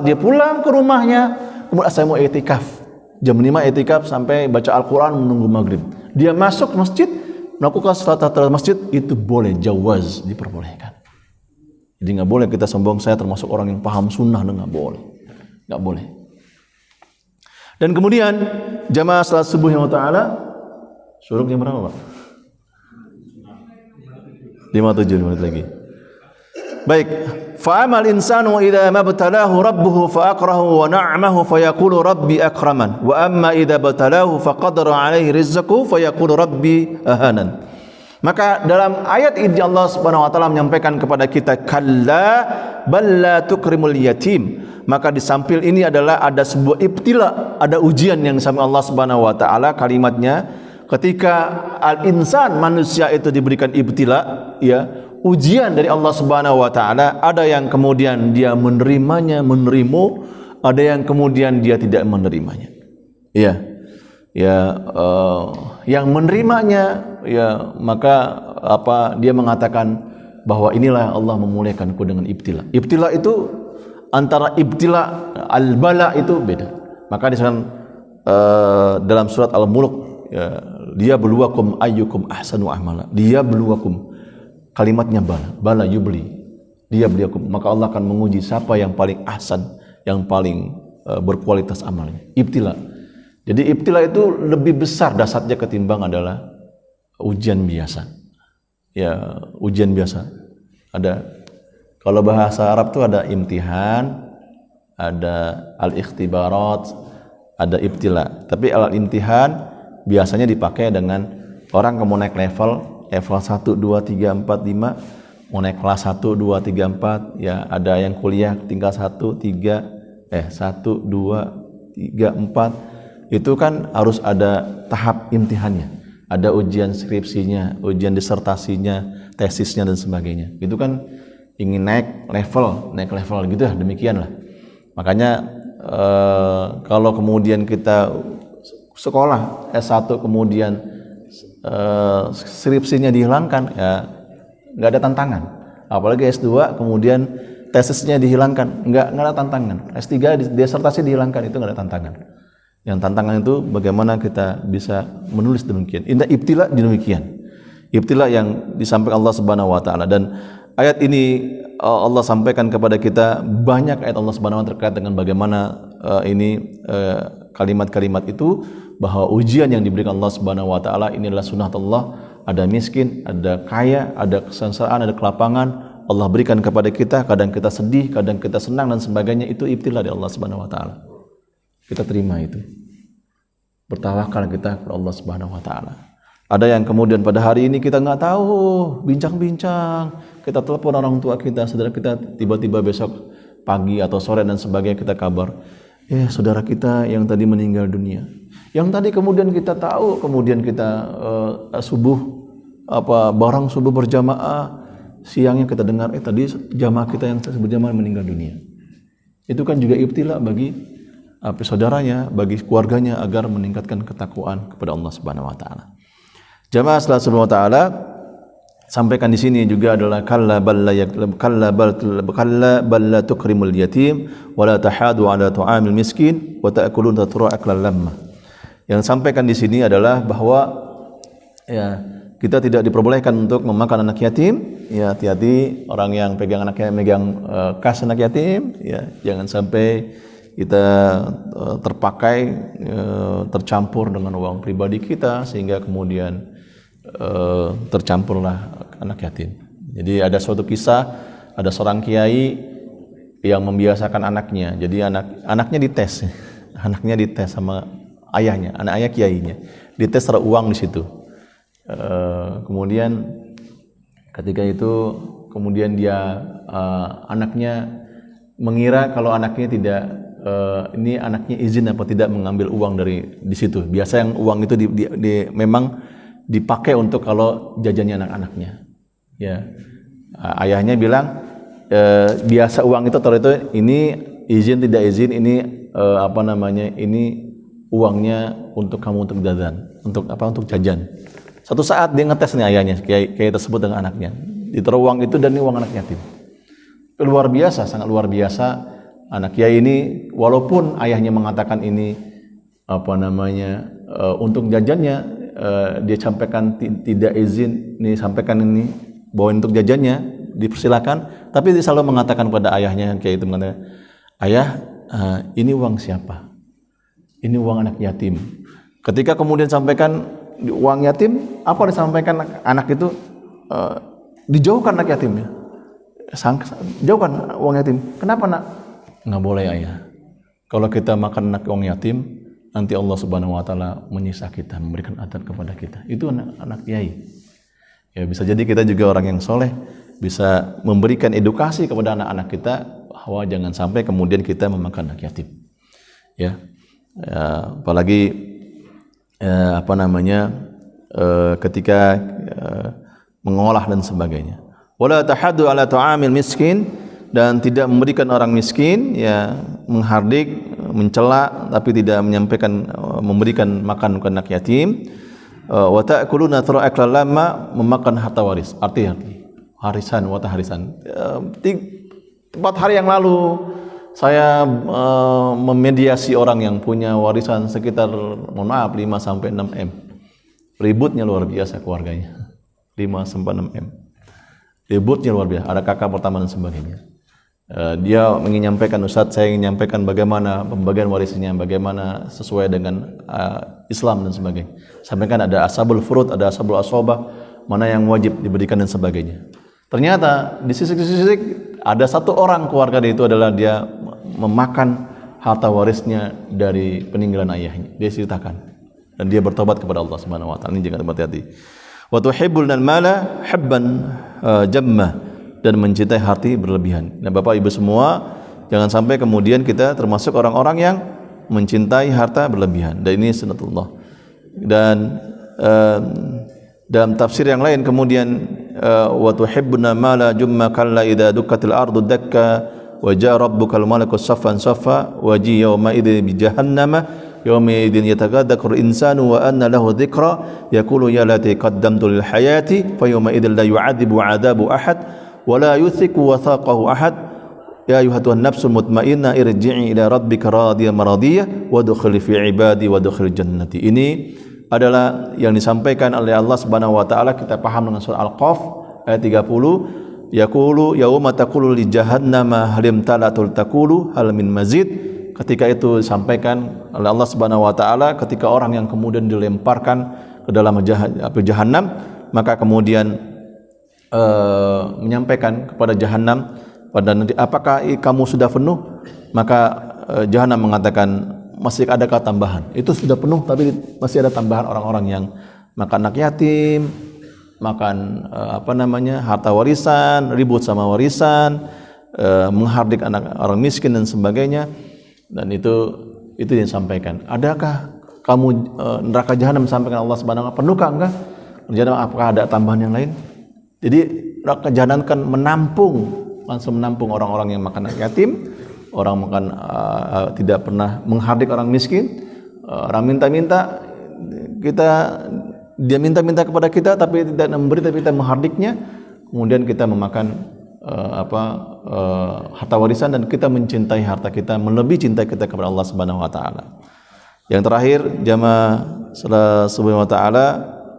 dia pulang ke rumahnya, kemudian saya mau etikaf. Jam 5 etikaf sampai baca Al-Quran menunggu maghrib. Dia masuk masjid, melakukan salat tahiyatul masjid, itu boleh, jawaz, diperbolehkan. Jadi nggak boleh kita sombong, saya termasuk orang yang paham sunnah, nggak boleh. Dan kemudian jamaah salat subuh yang ta'ala, suruh jam berapa Pak? 5-7 menit lagi. Baik. Fa'amal insanu idza mabtalahu rabbuhu fa'akrahu wa na'amahu fayaqulu rabbi akraman wa amma idza batalahu faqadara 'alaihi rizqahu fayaqulu rabbi ahanan. Maka dalam ayat ini Allah Subhanahu wa taala menyampaikan kepada kita kalla bal la tukrimul yatim. Maka di samping ini adalah ada sebuah ibtila, ada ujian yang sama Allah Subhanahu wa taala. Kalimatnya ketika al-insan manusia itu diberikan ibtila, ya, ujian dari Allah Subhanahu wa taala, ada yang kemudian dia menerimanya, ada yang kemudian dia tidak menerimanya. Ya. Yang menerimanya, ya, maka dia mengatakan bahwa inilah Allah memuliakanku dengan ibtila. Ibtila itu antara ibtila al-bala itu beda. Maka disebutkan dalam surat Al-Mulk, ya, dia beluakum ayyukum ahsanu amala. Dia beluakum. Kalimatnya bala yubli, dia beliakum, maka Allah akan menguji siapa yang paling ahsan, yang paling berkualitas amalnya. Ibtila. Jadi ibtila itu lebih besar dasarnya ketimbang adalah ujian biasa. Ya, ujian biasa. Ada, kalau bahasa Arab itu ada imtihan, ada al-ikhtibarat, ada ibtila. Tapi al-imtihan biasanya dipakai dengan orang yang mau naik level 1, 2, 3, 4, 5, mau naik kelas 1, 2, 3, 4, ya, ada yang kuliah tinggal 1, 2, 3, 4, itu kan harus ada tahap imtihannya, ada ujian skripsinya, ujian disertasinya, tesisnya dan sebagainya. Itu kan ingin naik level gitu ya, demikianlah. Makanya kalau kemudian kita sekolah S1 kemudian skripsinya dihilangkan, ya nggak ada tantangan. Apalagi S2 kemudian tesisnya dihilangkan, nggak ada tantangan. S3 disertasi dihilangkan, itu nggak ada tantangan. Yang tantangan itu bagaimana kita bisa menulis demikian. Indah ibtila demikian. Ibtila yang disampaikan Allah Subhanahu wa taala, dan ayat ini Allah sampaikan kepada kita banyak ayat Allah Subhanahu wa taala terkait dengan bagaimana kalimat-kalimat itu, bahwa ujian yang diberikan Allah Subhanahu wa taala ini adalah sunnah Allah. Ada miskin, ada kaya, ada kesengsaraan, ada kelapangan, Allah berikan kepada kita. Kadang kita sedih, kadang kita senang dan sebagainya. Itu ibtila dari Allah Subhanahu wa taala. Kita terima itu. Bertawakal kita kepada Allah Subhanahu wa taala. Ada yang kemudian pada hari ini kita nggak tahu, bincang-bincang, kita telepon orang tua kita, saudara kita, tiba-tiba besok pagi atau sore dan sebagainya kita kabar, saudara kita yang tadi meninggal dunia. Yang tadi kemudian kita tahu, kemudian kita barang subuh berjamaah, siangnya kita dengar tadi jamaah kita yang berjamaah meninggal dunia. Itu kan juga ibtila bagi saudaranya, bagi keluarganya, agar meningkatkan ketakwaan kepada Allah Subhanahu wa taala. Jamaah salat Subhanahu wa taala, sampaikan di sini juga adalah kalla bal la tukrimul yatim wa la tahadu ala tu'amil miskin wa ta'kulun aklan lamma. Yang sampaikan di sini adalah bahwa ya kita tidak diperbolehkan untuk memakan anak yatim. Ya, hati-hati orang yang pegang anaknya megang kas anak yatim, ya jangan sampai kita terpakai tercampur dengan uang pribadi kita sehingga kemudian tercampurlah anak yatim. Jadi ada suatu kisah, ada seorang kiai yang membiasakan anaknya. Jadi anaknya dites, anaknya dites sama ayahnya, anak ayah kiainya, dites secara uang di situ. Kemudian ketika itu kemudian dia anaknya mengira kalau anaknya tidak ini anaknya izin apa tidak mengambil uang dari di situ. Biasa yang uang itu memang dipakai untuk kalau jajannya anak-anaknya. Ya, ayahnya bilang biasa uang itu atau itu ini izin tidak izin ini ini uangnya untuk kamu untuk jajan, untuk jajan. Satu saat dia ngetes nih ayahnya kiai tersebut dengan anaknya. Ditaruh uang itu dan ini uang anak yatim. Luar biasa, sangat luar biasa. Anak kiai ini walaupun ayahnya mengatakan ini untuk jajannya dia sampaikan tidak izin, ini sampaikan ini bawain untuk jajannya, dipersilakan, tapi dia selalu mengatakan kepada ayahnya kayak itu mengatakan, ayah ini uang siapa? Ini uang anak yatim. Ketika kemudian sampaikan uang yatim, apa disampaikan anak itu dijauhkan anak yatimnya, jauhkan uang yatim. Kenapa nak? Nggak boleh ayah. Kalau kita makan uang yatim, nanti Allah Subhanahu wa taala menyiksa kita, memberikan adab kepada kita. Itu anak kiai. Ya, bisa jadi kita juga orang yang soleh, bisa memberikan edukasi kepada anak-anak kita bahwa jangan sampai kemudian kita memakan anak yatim. Ya, apalagi ketika mengolah dan sebagainya. Wala tahaddu ala ta'amil miskin, dan tidak memberikan orang miskin, ya menghardik, mencela, tapi tidak menyampaikan memberikan makan ke anak yatim. Wa ta'kuluna aklan lamma, memakan harta waris, arti harisan, harisan. 4 hari yang lalu saya memediasi orang yang punya warisan sekitar 5 sampai 6 M. Ributnya luar biasa keluarganya. 5 sampai 6 M. Ributnya luar biasa, ada kakak pertama dan sebagainya. Dia ingin menyampaikan, Ustaz, saya ingin menyampaikan bagaimana pembagian warisnya, bagaimana sesuai dengan Islam dan sebagainya. Sampaikan ada ashabul furud, ada ashabul asobah, mana yang wajib diberikan dan sebagainya. Ternyata di sisi-sisi ada satu orang keluarga dia itu adalah dia memakan harta warisnya dari peninggalan ayahnya. Dia ceritakan dan dia bertobat kepada Allah Subhanahu wa taala. Ini jangan hati-hati. Wa tuhibbul mala hubban jamma, dan mencintai harta berlebihan. Nah, Bapak Ibu semua, jangan sampai kemudian kita termasuk orang-orang yang mencintai harta berlebihan. Dan ini sunnatullah. Dan dalam tafsir yang lain kemudian wa tuhibbuna mala jumma kalla idza dukkatil ardu dakka wa jaa rabbukal malaku saffan saffa wa ji yawma idzin bi jahannama yawma idzin yataghaddaru insanu wa anna lahu dhikra yaqulu ya lati qaddamtu lil hayati fa yawma idzin la yu'adzibu 'adzabu ahad wala yuthiqu wathaqahu ahad ya ayyuhatuhan nafsul mutmainnah irji'i ila rabbika radiyatan maradiyah wadkhuli fi ibadi wadkhul jannati. Ini adalah yang disampaikan oleh Allah Subhanahu wa taala, kita paham dengan surah Al-Qaf ayat 30, yaqulu yauma taqulu li jahannama halim talatul taqulu hal min mazid. Ketika itu disampaikan oleh Allah Subhanahu wa taala ketika orang yang kemudian dilemparkan ke dalam api Jahannam, maka kemudian menyampaikan kepada Jahannam, pada nanti, apakah kamu sudah penuh? Maka Jahannam mengatakan, masih adakah tambahan? Itu sudah penuh, tapi masih ada tambahan orang-orang yang makan anak yatim, makan harta warisan, ribut sama warisan, menghardik anak orang miskin dan sebagainya. Dan itu disampaikan. Adakah kamu neraka Jahannam sampaikan Allah Subhanahu wa taala, penuhkah enggak? Jahannam, apakah ada tambahan yang lain? Jadi neraka Jahannam kan langsung menampung orang-orang yang makan anak yatim, orang makan tidak pernah menghardik orang miskin, orang minta-minta, kita dia minta-minta kepada kita tapi tidak memberi, tapi kita menghardiknya, kemudian kita memakan harta warisan dan kita mencintai harta kita melebihi cinta kita kepada Allah Subhanahu wa taala. Yang terakhir, jamaah subhanahu wa taala,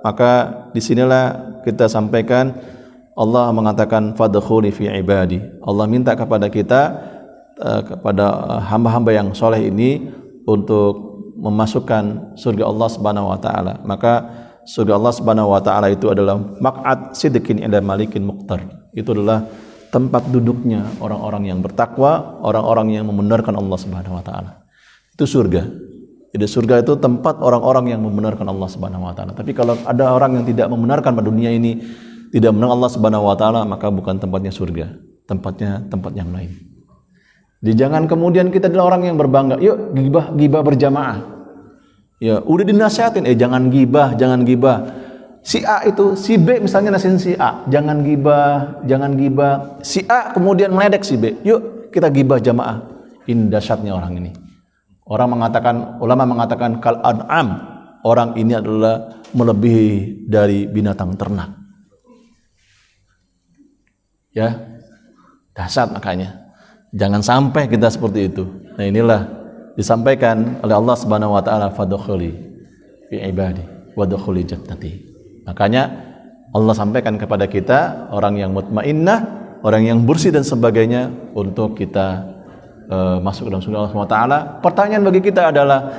maka disinilah kita sampaikan Allah mengatakan fadkhuli fi ibadi. Allah minta kepada kita, kepada hamba-hamba yang soleh ini untuk memasukkan surga Allah Subhanahu wa taala. Maka surga Allah Subhanahu wa taala itu adalah maq'ad sidqin ila malikin muqtar. Itu adalah tempat duduknya orang-orang yang bertakwa, orang-orang yang membenarkan Allah Subhanahu wa taala. Itu surga. Jadi surga itu tempat orang-orang yang membenarkan Allah Subhanahu wa taala. Tapi kalau ada orang yang tidak membenarkan pada dunia ini, tidak mengenal Allah Subhanahu wa taala, maka bukan tempatnya surga, tempatnya tempat yang lain. Jadi jangan kemudian kita adalah orang yang berbangga, yuk gibah berjamaah. Ya, udah dinasihatin, jangan gibah. Si A itu, si B misalnya nasihatin si A, jangan gibah. Si A kemudian meledek si B, yuk kita gibah jamaah. Ini dahsyatnya orang ini. Ulama mengatakan kal an'am, orang ini adalah melebihi dari binatang ternak. Ya, dahsyat makanya. Jangan sampai kita seperti itu. Nah, inilah disampaikan oleh Allah Subhanahu wa taala, fadkhuli fi ibadi wadkhuli jannati. Makanya Allah sampaikan kepada kita orang yang mutmainnah, orang yang bersih dan sebagainya untuk kita masuk dalam surga Allah Subhanahu wa taala. Pertanyaan bagi kita adalah,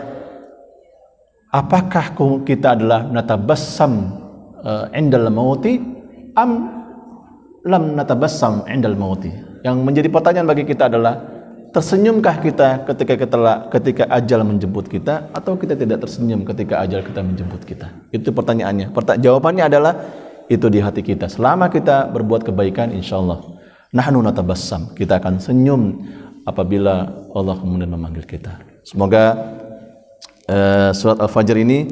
apakah kita adalah natabassam indal mauti am lam natabassam indal mauti? Yang menjadi pertanyaan bagi kita adalah, tersenyumkah kita ketika ajal menjemput kita, atau kita tidak tersenyum ketika ajal kita menjemput kita? Itu pertanyaannya. Jawabannya adalah itu di hati kita. Selama kita berbuat kebaikan, insyaallah nahnu natabassam, kita akan senyum apabila Allah kemudian memanggil kita. Semoga surat Al-Fajr ini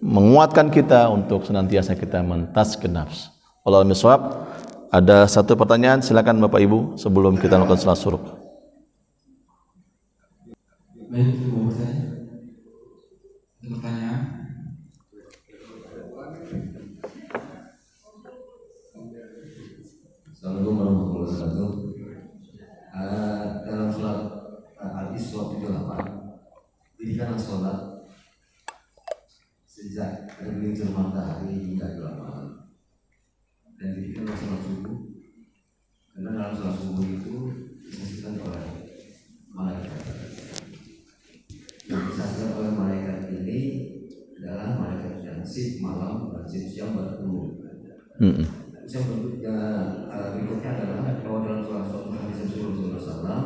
menguatkan kita untuk senantiasa kita mentazkiyah nafs. Wallahu a'lam. Ada satu pertanyaan, silakan Bapak Ibu sebelum kita melakukan salat suruh. Baik, itu saya. Ada pertanyaan? Assalamualaikum warahmatullahi wabarakatuh. Dalam surat Al-Isra 78, dirikanlah sholat sejak tergelincir matahari hingga gelap malam, dan dirikanlah sholat subuh, karena dalam sholat subuh itu disaksikan oleh malaikat. Yang disaksikan oleh malaikat ini adalah malaikat yang shift malam dan shift siang bertemu. Yang berikutnya adalah bahwa dalam surah hadis Rasulullah SAW,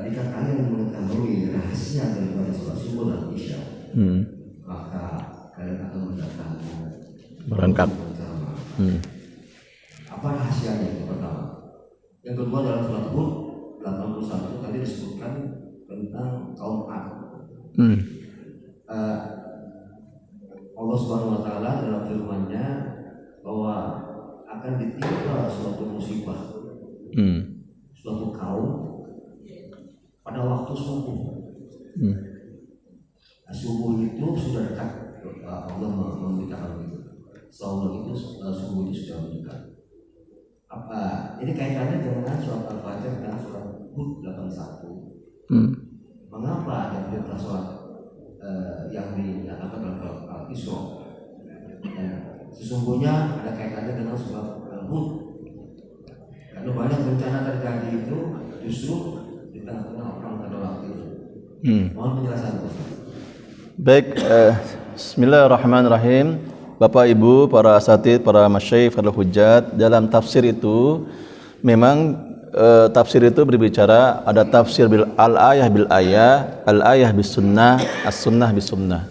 jika kalian mengetahui rahasia daripada sholat subuh dan isya, maka kalian akan mendatangi berangkat. Apa rahasianya? Yang pertama. Yang kedua, dalam surat Hud 81 tadi disebutkan tentang kaum Ad. Allah Subhanahu wa taala dalam firman-Nya bahwa akan ditimpa suatu musibah, suatu kaum pada waktu subuh. Subuh itu sudah dekat, Allah memberitakan itu. Saudara itu subuh itu sudah dekat. Ini kaitannya dengan surat Al-Fajr dan surat Hud 81. Mengapa ada perintah sholat yang dinyatakan dalam surat Al-Isra? Sesungguhnya ada kaitannya dengan surat Hud. Karena banyak bencana terjadi itu justru di tengah-tengah orang pada waktu itu. Mohon penjelasan. Baik, bismillahirrahmanirrahim. Bapak Ibu, para asatidz, para masyayikh, para hujjat, dalam tafsir itu memang tafsir itu berbicara ada tafsir bil al-ayah bil ayah, al-ayah bis sunnah, as-sunnah bis sunnah.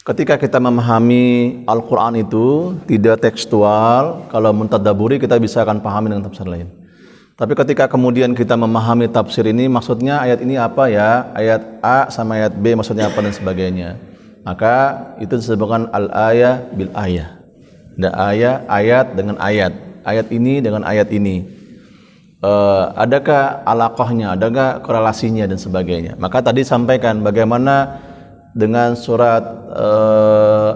Ketika kita memahami Al-Quran itu tidak tekstual, kalau mentadaburi kita bisa akan pahami dengan tafsir lain. Tapi ketika kemudian kita memahami tafsir ini, maksudnya ayat ini apa ya, ayat A sama ayat B maksudnya apa dan sebagainya, maka itu disebutkan al-ayah bil ayah. Ada ayat dengan ayat, ayat ini dengan ayat ini. Adakah alaqahnya, adakah korelasinya dan sebagainya. Maka tadi sampaikan bagaimana dengan surat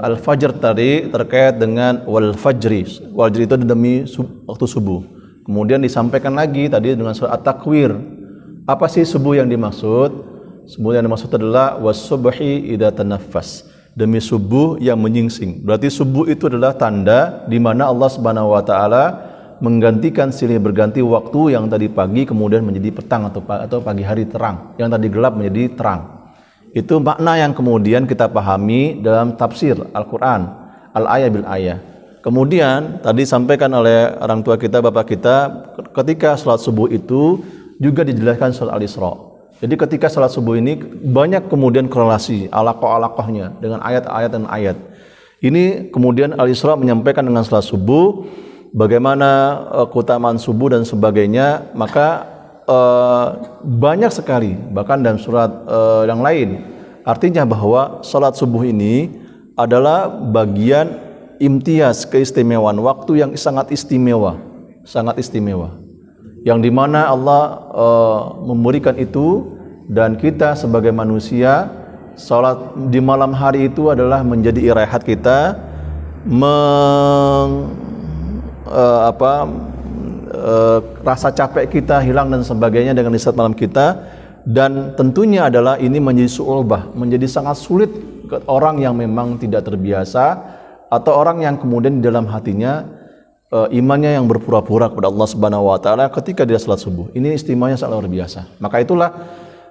al-fajr tadi terkait dengan wal fajri. Wal fajri itu demi waktu subuh. Kemudian disampaikan lagi tadi dengan surat at-takwir. Apa sih subuh yang dimaksud? Subuh yang dimaksud adalah was-subhi idza tanaffas. Demi subuh yang menyingsing. Berarti subuh itu adalah tanda di mana Allah Subhanahu wa taala menggantikan silih berganti waktu yang tadi pagi kemudian menjadi petang atau pagi hari terang. Yang tadi gelap menjadi terang. Itu makna yang kemudian kita pahami dalam tafsir Al-Quran, al-ayah bil ayah. Kemudian tadi sampaikan oleh orang tua kita, bapak kita, ketika sholat subuh itu juga dijelaskan sholat Al-Isra. Jadi ketika sholat subuh ini banyak kemudian korelasi alaqah-alaqahnya dengan ayat-ayat dan ayat. Ini kemudian Al-Isra menyampaikan dengan sholat subuh, bagaimana keutamaan subuh dan sebagainya, maka banyak sekali bahkan dalam surat yang lain. Artinya bahwa salat subuh ini adalah bagian imtiaz, keistimewaan, waktu yang sangat istimewa, yang dimana Allah memberikan itu, dan kita sebagai manusia salat di malam hari itu adalah menjadi istirahat kita, rasa capek kita hilang dan sebagainya dengan istirahat malam kita. Dan tentunya adalah ini menjadi su'ulbah, menjadi sangat sulit ke orang yang memang tidak terbiasa atau orang yang kemudian di dalam hatinya imannya yang berpura-pura kepada Allah Subhanahu wa taala ketika dia salat subuh. Ini istimewanya sangat luar biasa. Maka itulah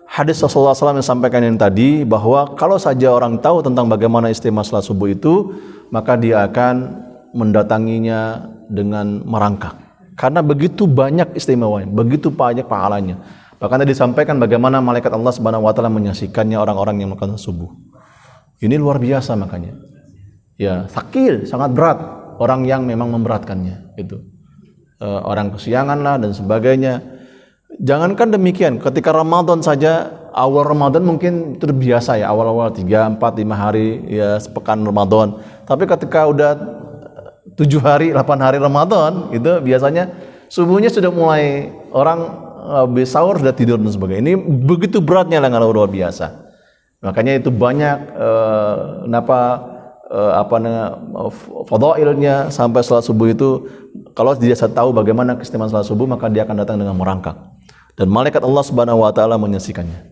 hadis Rasulullah SAW yang sampaikan yang tadi, bahwa kalau saja orang tahu tentang bagaimana istimewa salat subuh itu, maka dia akan mendatanginya dengan merangkak. Karena begitu banyak istimewanya, begitu banyak pahalanya. Bahkan tadi disampaikan bagaimana malaikat Allah Subhanahu wa taala menyaksikannya orang-orang yang melakukan subuh. Ini luar biasa makanya. Ya, sakil, sangat berat orang yang memang memberatkannya itu. Orang kesiangan lah dan sebagainya. Jangankan demikian, ketika Ramadan saja, awal Ramadan mungkin terbiasa ya, awal-awal 3, 4, 5 hari ya sepekan Ramadan. Tapi ketika udah 7 hari, 8 hari Ramadan, itu biasanya subuhnya sudah mulai orang habis sahur sudah tidur dan sebagainya. Ini begitu beratnya lah, luar biasa. Makanya itu banyak fadailnya sampai salat subuh itu. Kalau dia tahu bagaimana keistimewaan salat subuh, maka dia akan datang dengan merangkak. Dan malaikat Allah Subhanahu wa taala menyaksikannya.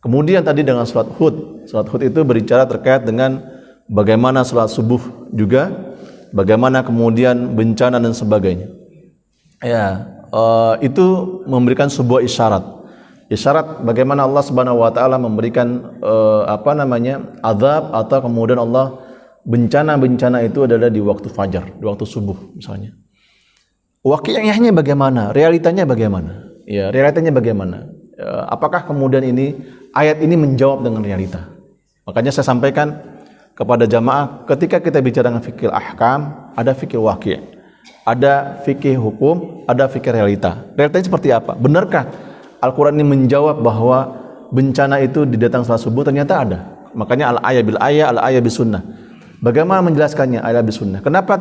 Kemudian tadi dengan salat Hud. Salat Hud itu berbicara terkait dengan bagaimana salat subuh juga, bagaimana kemudian bencana dan sebagainya. Ya, itu memberikan sebuah isyarat bagaimana Allah Subhanahu wa taala memberikan azab atau kemudian Allah bencana-bencana itu adalah di waktu fajar, di waktu subuh misalnya. Waqi'iyahnya bagaimana? Realitanya bagaimana? Ya, realitanya bagaimana? Apakah kemudian ayat ini menjawab dengan realita? Makanya saya sampaikan kepada jamaah, ketika kita bicara dengan fikih ahkam, ada fikih waqi', ada fikih hukum, ada fikih realita. Realitanya seperti apa? Benarkah Al-Quran ini menjawab bahwa bencana itu di datang salat subuh? Ternyata ada. Makanya al-ayah bil ayah, al-ayah bis sunnah. Bagaimana menjelaskannya ayat bis sunnah? Kenapa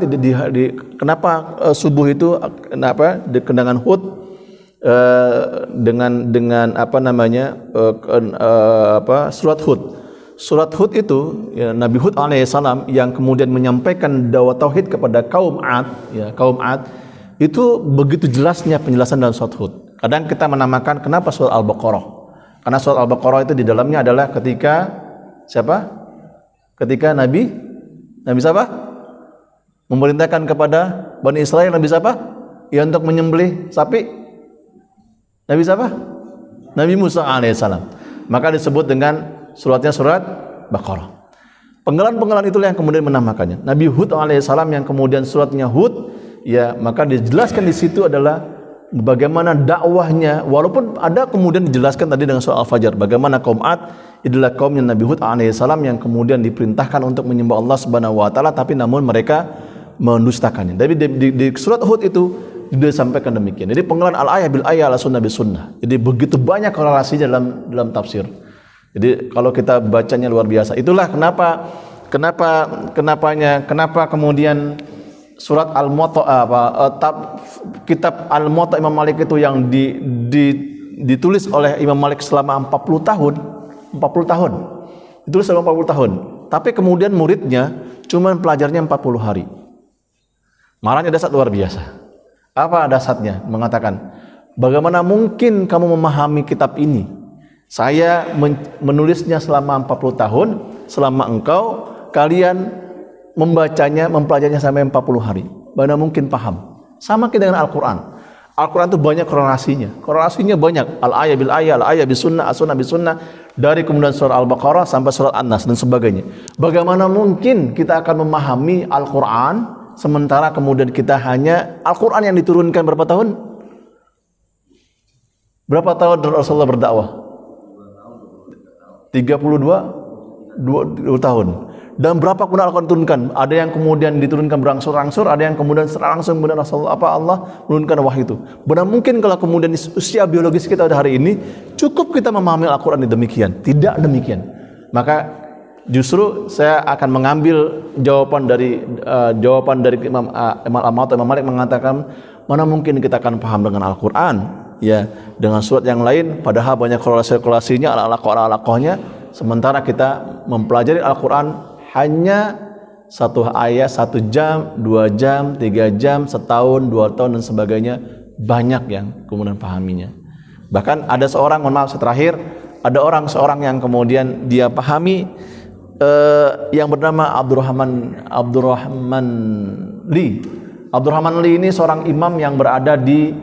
kenapa subuh itu dengan Hud dengan surat Hud. Surat Hud itu ya, Nabi Hud alaihissalam yang kemudian menyampaikan dakwah tauhid kepada kaum Ad, ya, kaum Ad itu begitu jelasnya penjelasan dalam surat Hud. Kadang kita menamakan kenapa surat Al-Baqarah? Karena surat Al-Baqarah itu di dalamnya adalah ketika siapa? Ketika Nabi siapa? Memerintahkan kepada Bani Israel, Nabi siapa? Ya, untuk menyembelih sapi. Nabi siapa? Nabi Musa alaihissalam. Maka disebut dengan suratnya surat Baqarah. Penggalan-penggalan itulah yang kemudian menamakannya. Nabi Hud alaihissalam yang kemudian suratnya Hud, ya, maka dijelaskan di situ adalah bagaimana dakwahnya, walaupun ada kemudian dijelaskan tadi dengan soal Al-Fajr, bagaimana kaum Ad adalah kaumnya Nabi Hud alaihissalam yang kemudian diperintahkan untuk menyembah Allah Subhanahu wa taala, tapi namun mereka mendustakannya. Tapi di surat Hud itu disampaikan demikian. Jadi penggalan al-ayah bil ayah ala sunnah bis sunnah. Jadi begitu banyak korelasinya dalam tafsir. Jadi kalau kita bacanya luar biasa. Itulah kenapa kemudian surat Al-Muwatta kitab Al-Muwatta Imam Malik itu yang ditulis oleh Imam Malik selama 40 tahun. Ditulis selama 40 tahun. Tapi kemudian muridnya cuman pelajarnya 40 hari. Marahnya dasar luar biasa. Apa dasarnya? Mengatakan, bagaimana mungkin kamu memahami kitab ini? Saya menulisnya selama 40 tahun, selama kalian membacanya, mempelajarinya sampai 40 hari. Bagaimana mungkin paham? Sama kita dengan Al-Quran. Al-Quran itu banyak korelasinya banyak. Al-ayah bil ayah, al-ayah bis sunnah, as-sunnah bis sunnah, dari kemudian surah Al-Baqarah sampai surah An-Nas dan sebagainya. Bagaimana mungkin kita akan memahami Al-Quran sementara kemudian kita hanya Al-Quran yang diturunkan berapa tahun? Berapa tahun Rasulullah berdakwah? 2 tahun. Dan berapa kemudian Al-Quran diturunkan? Ada yang kemudian diturunkan berangsur-angsur, ada yang kemudian secara langsung kemudian Allah menurunkan wahyu itu. Benar mungkin kalau kemudian usia biologis kita hari ini cukup kita memahami Al-Quran demikian? Tidak demikian. Maka justru saya akan mengambil jawaban dari Imam Ahmad atau Imam Malik mengatakan, mana mungkin kita akan paham dengan Al-Quran ya dengan surat yang lain, padahal banyak korelasinya, ala-alaqohnya, sementara kita mempelajari Al-Quran hanya satu ayat 1 jam, 2 jam, 3 jam, setahun, 2 tahun dan sebagainya, banyak yang kemudian pahaminya. Bahkan ada seorang, mohon maaf terakhir, ada seorang yang kemudian dia pahami yang bernama Abdurrahman Lee. Abdurrahman Lee ini seorang imam yang berada di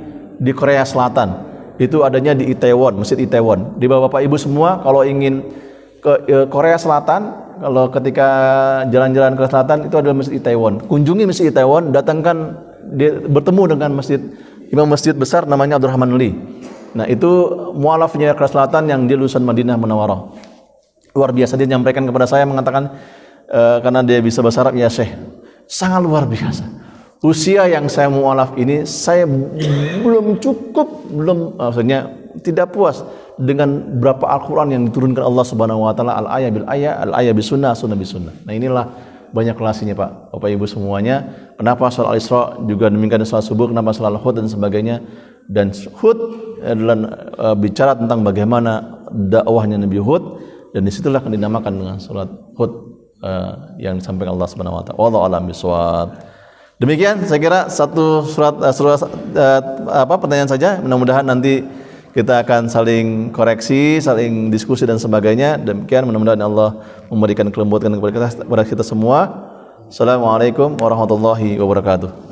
Korea Selatan. Itu adanya di Itaewon, Masjid Itaewon. Di Bapak Ibu semua kalau ingin ke Korea Selatan, kalau ketika jalan-jalan ke selatan itu adalah Masjid Itaewon. Kunjungi Masjid Itaewon, datangkan bertemu dengan imam masjid besar namanya Abdurrahman Lee. Nah, itu mualafnya Korea Selatan yang dia lulusan Madinah Munawwarah. Luar biasa, dia menyampaikan kepada saya mengatakan karena dia bisa bahasa Arab, ya Syekh, sangat luar biasa. Usia yang saya mualaf ini saya maksudnya tidak puas dengan berapa Al-Quran yang diturunkan Allah Subhanahu wa taala, al-ayah bil ayah, al-ayah bis sunnah, sunnah bis sunnah. Nah, inilah banyak relasinya Pak, Bapak Ibu semuanya. Kenapa sholat Al-Isra juga demikian sholat subuh, kenapa sholat Hud dan sebagainya. Dan Hud adalah bicara tentang bagaimana dakwahnya Nabi Hud, dan disitulah yang dinamakan dengan sholat Hud yang disampaikan Allah Subhanahu wa taala. Wallahu a'lam bishawab. Demikian saya kira satu pertanyaan saja. Mudah-mudahan nanti kita akan saling koreksi, saling diskusi dan sebagainya. Demikian, mudah-mudahan Allah memberikan kelembutan kepada kita semua. Assalamualaikum warahmatullahi wabarakatuh.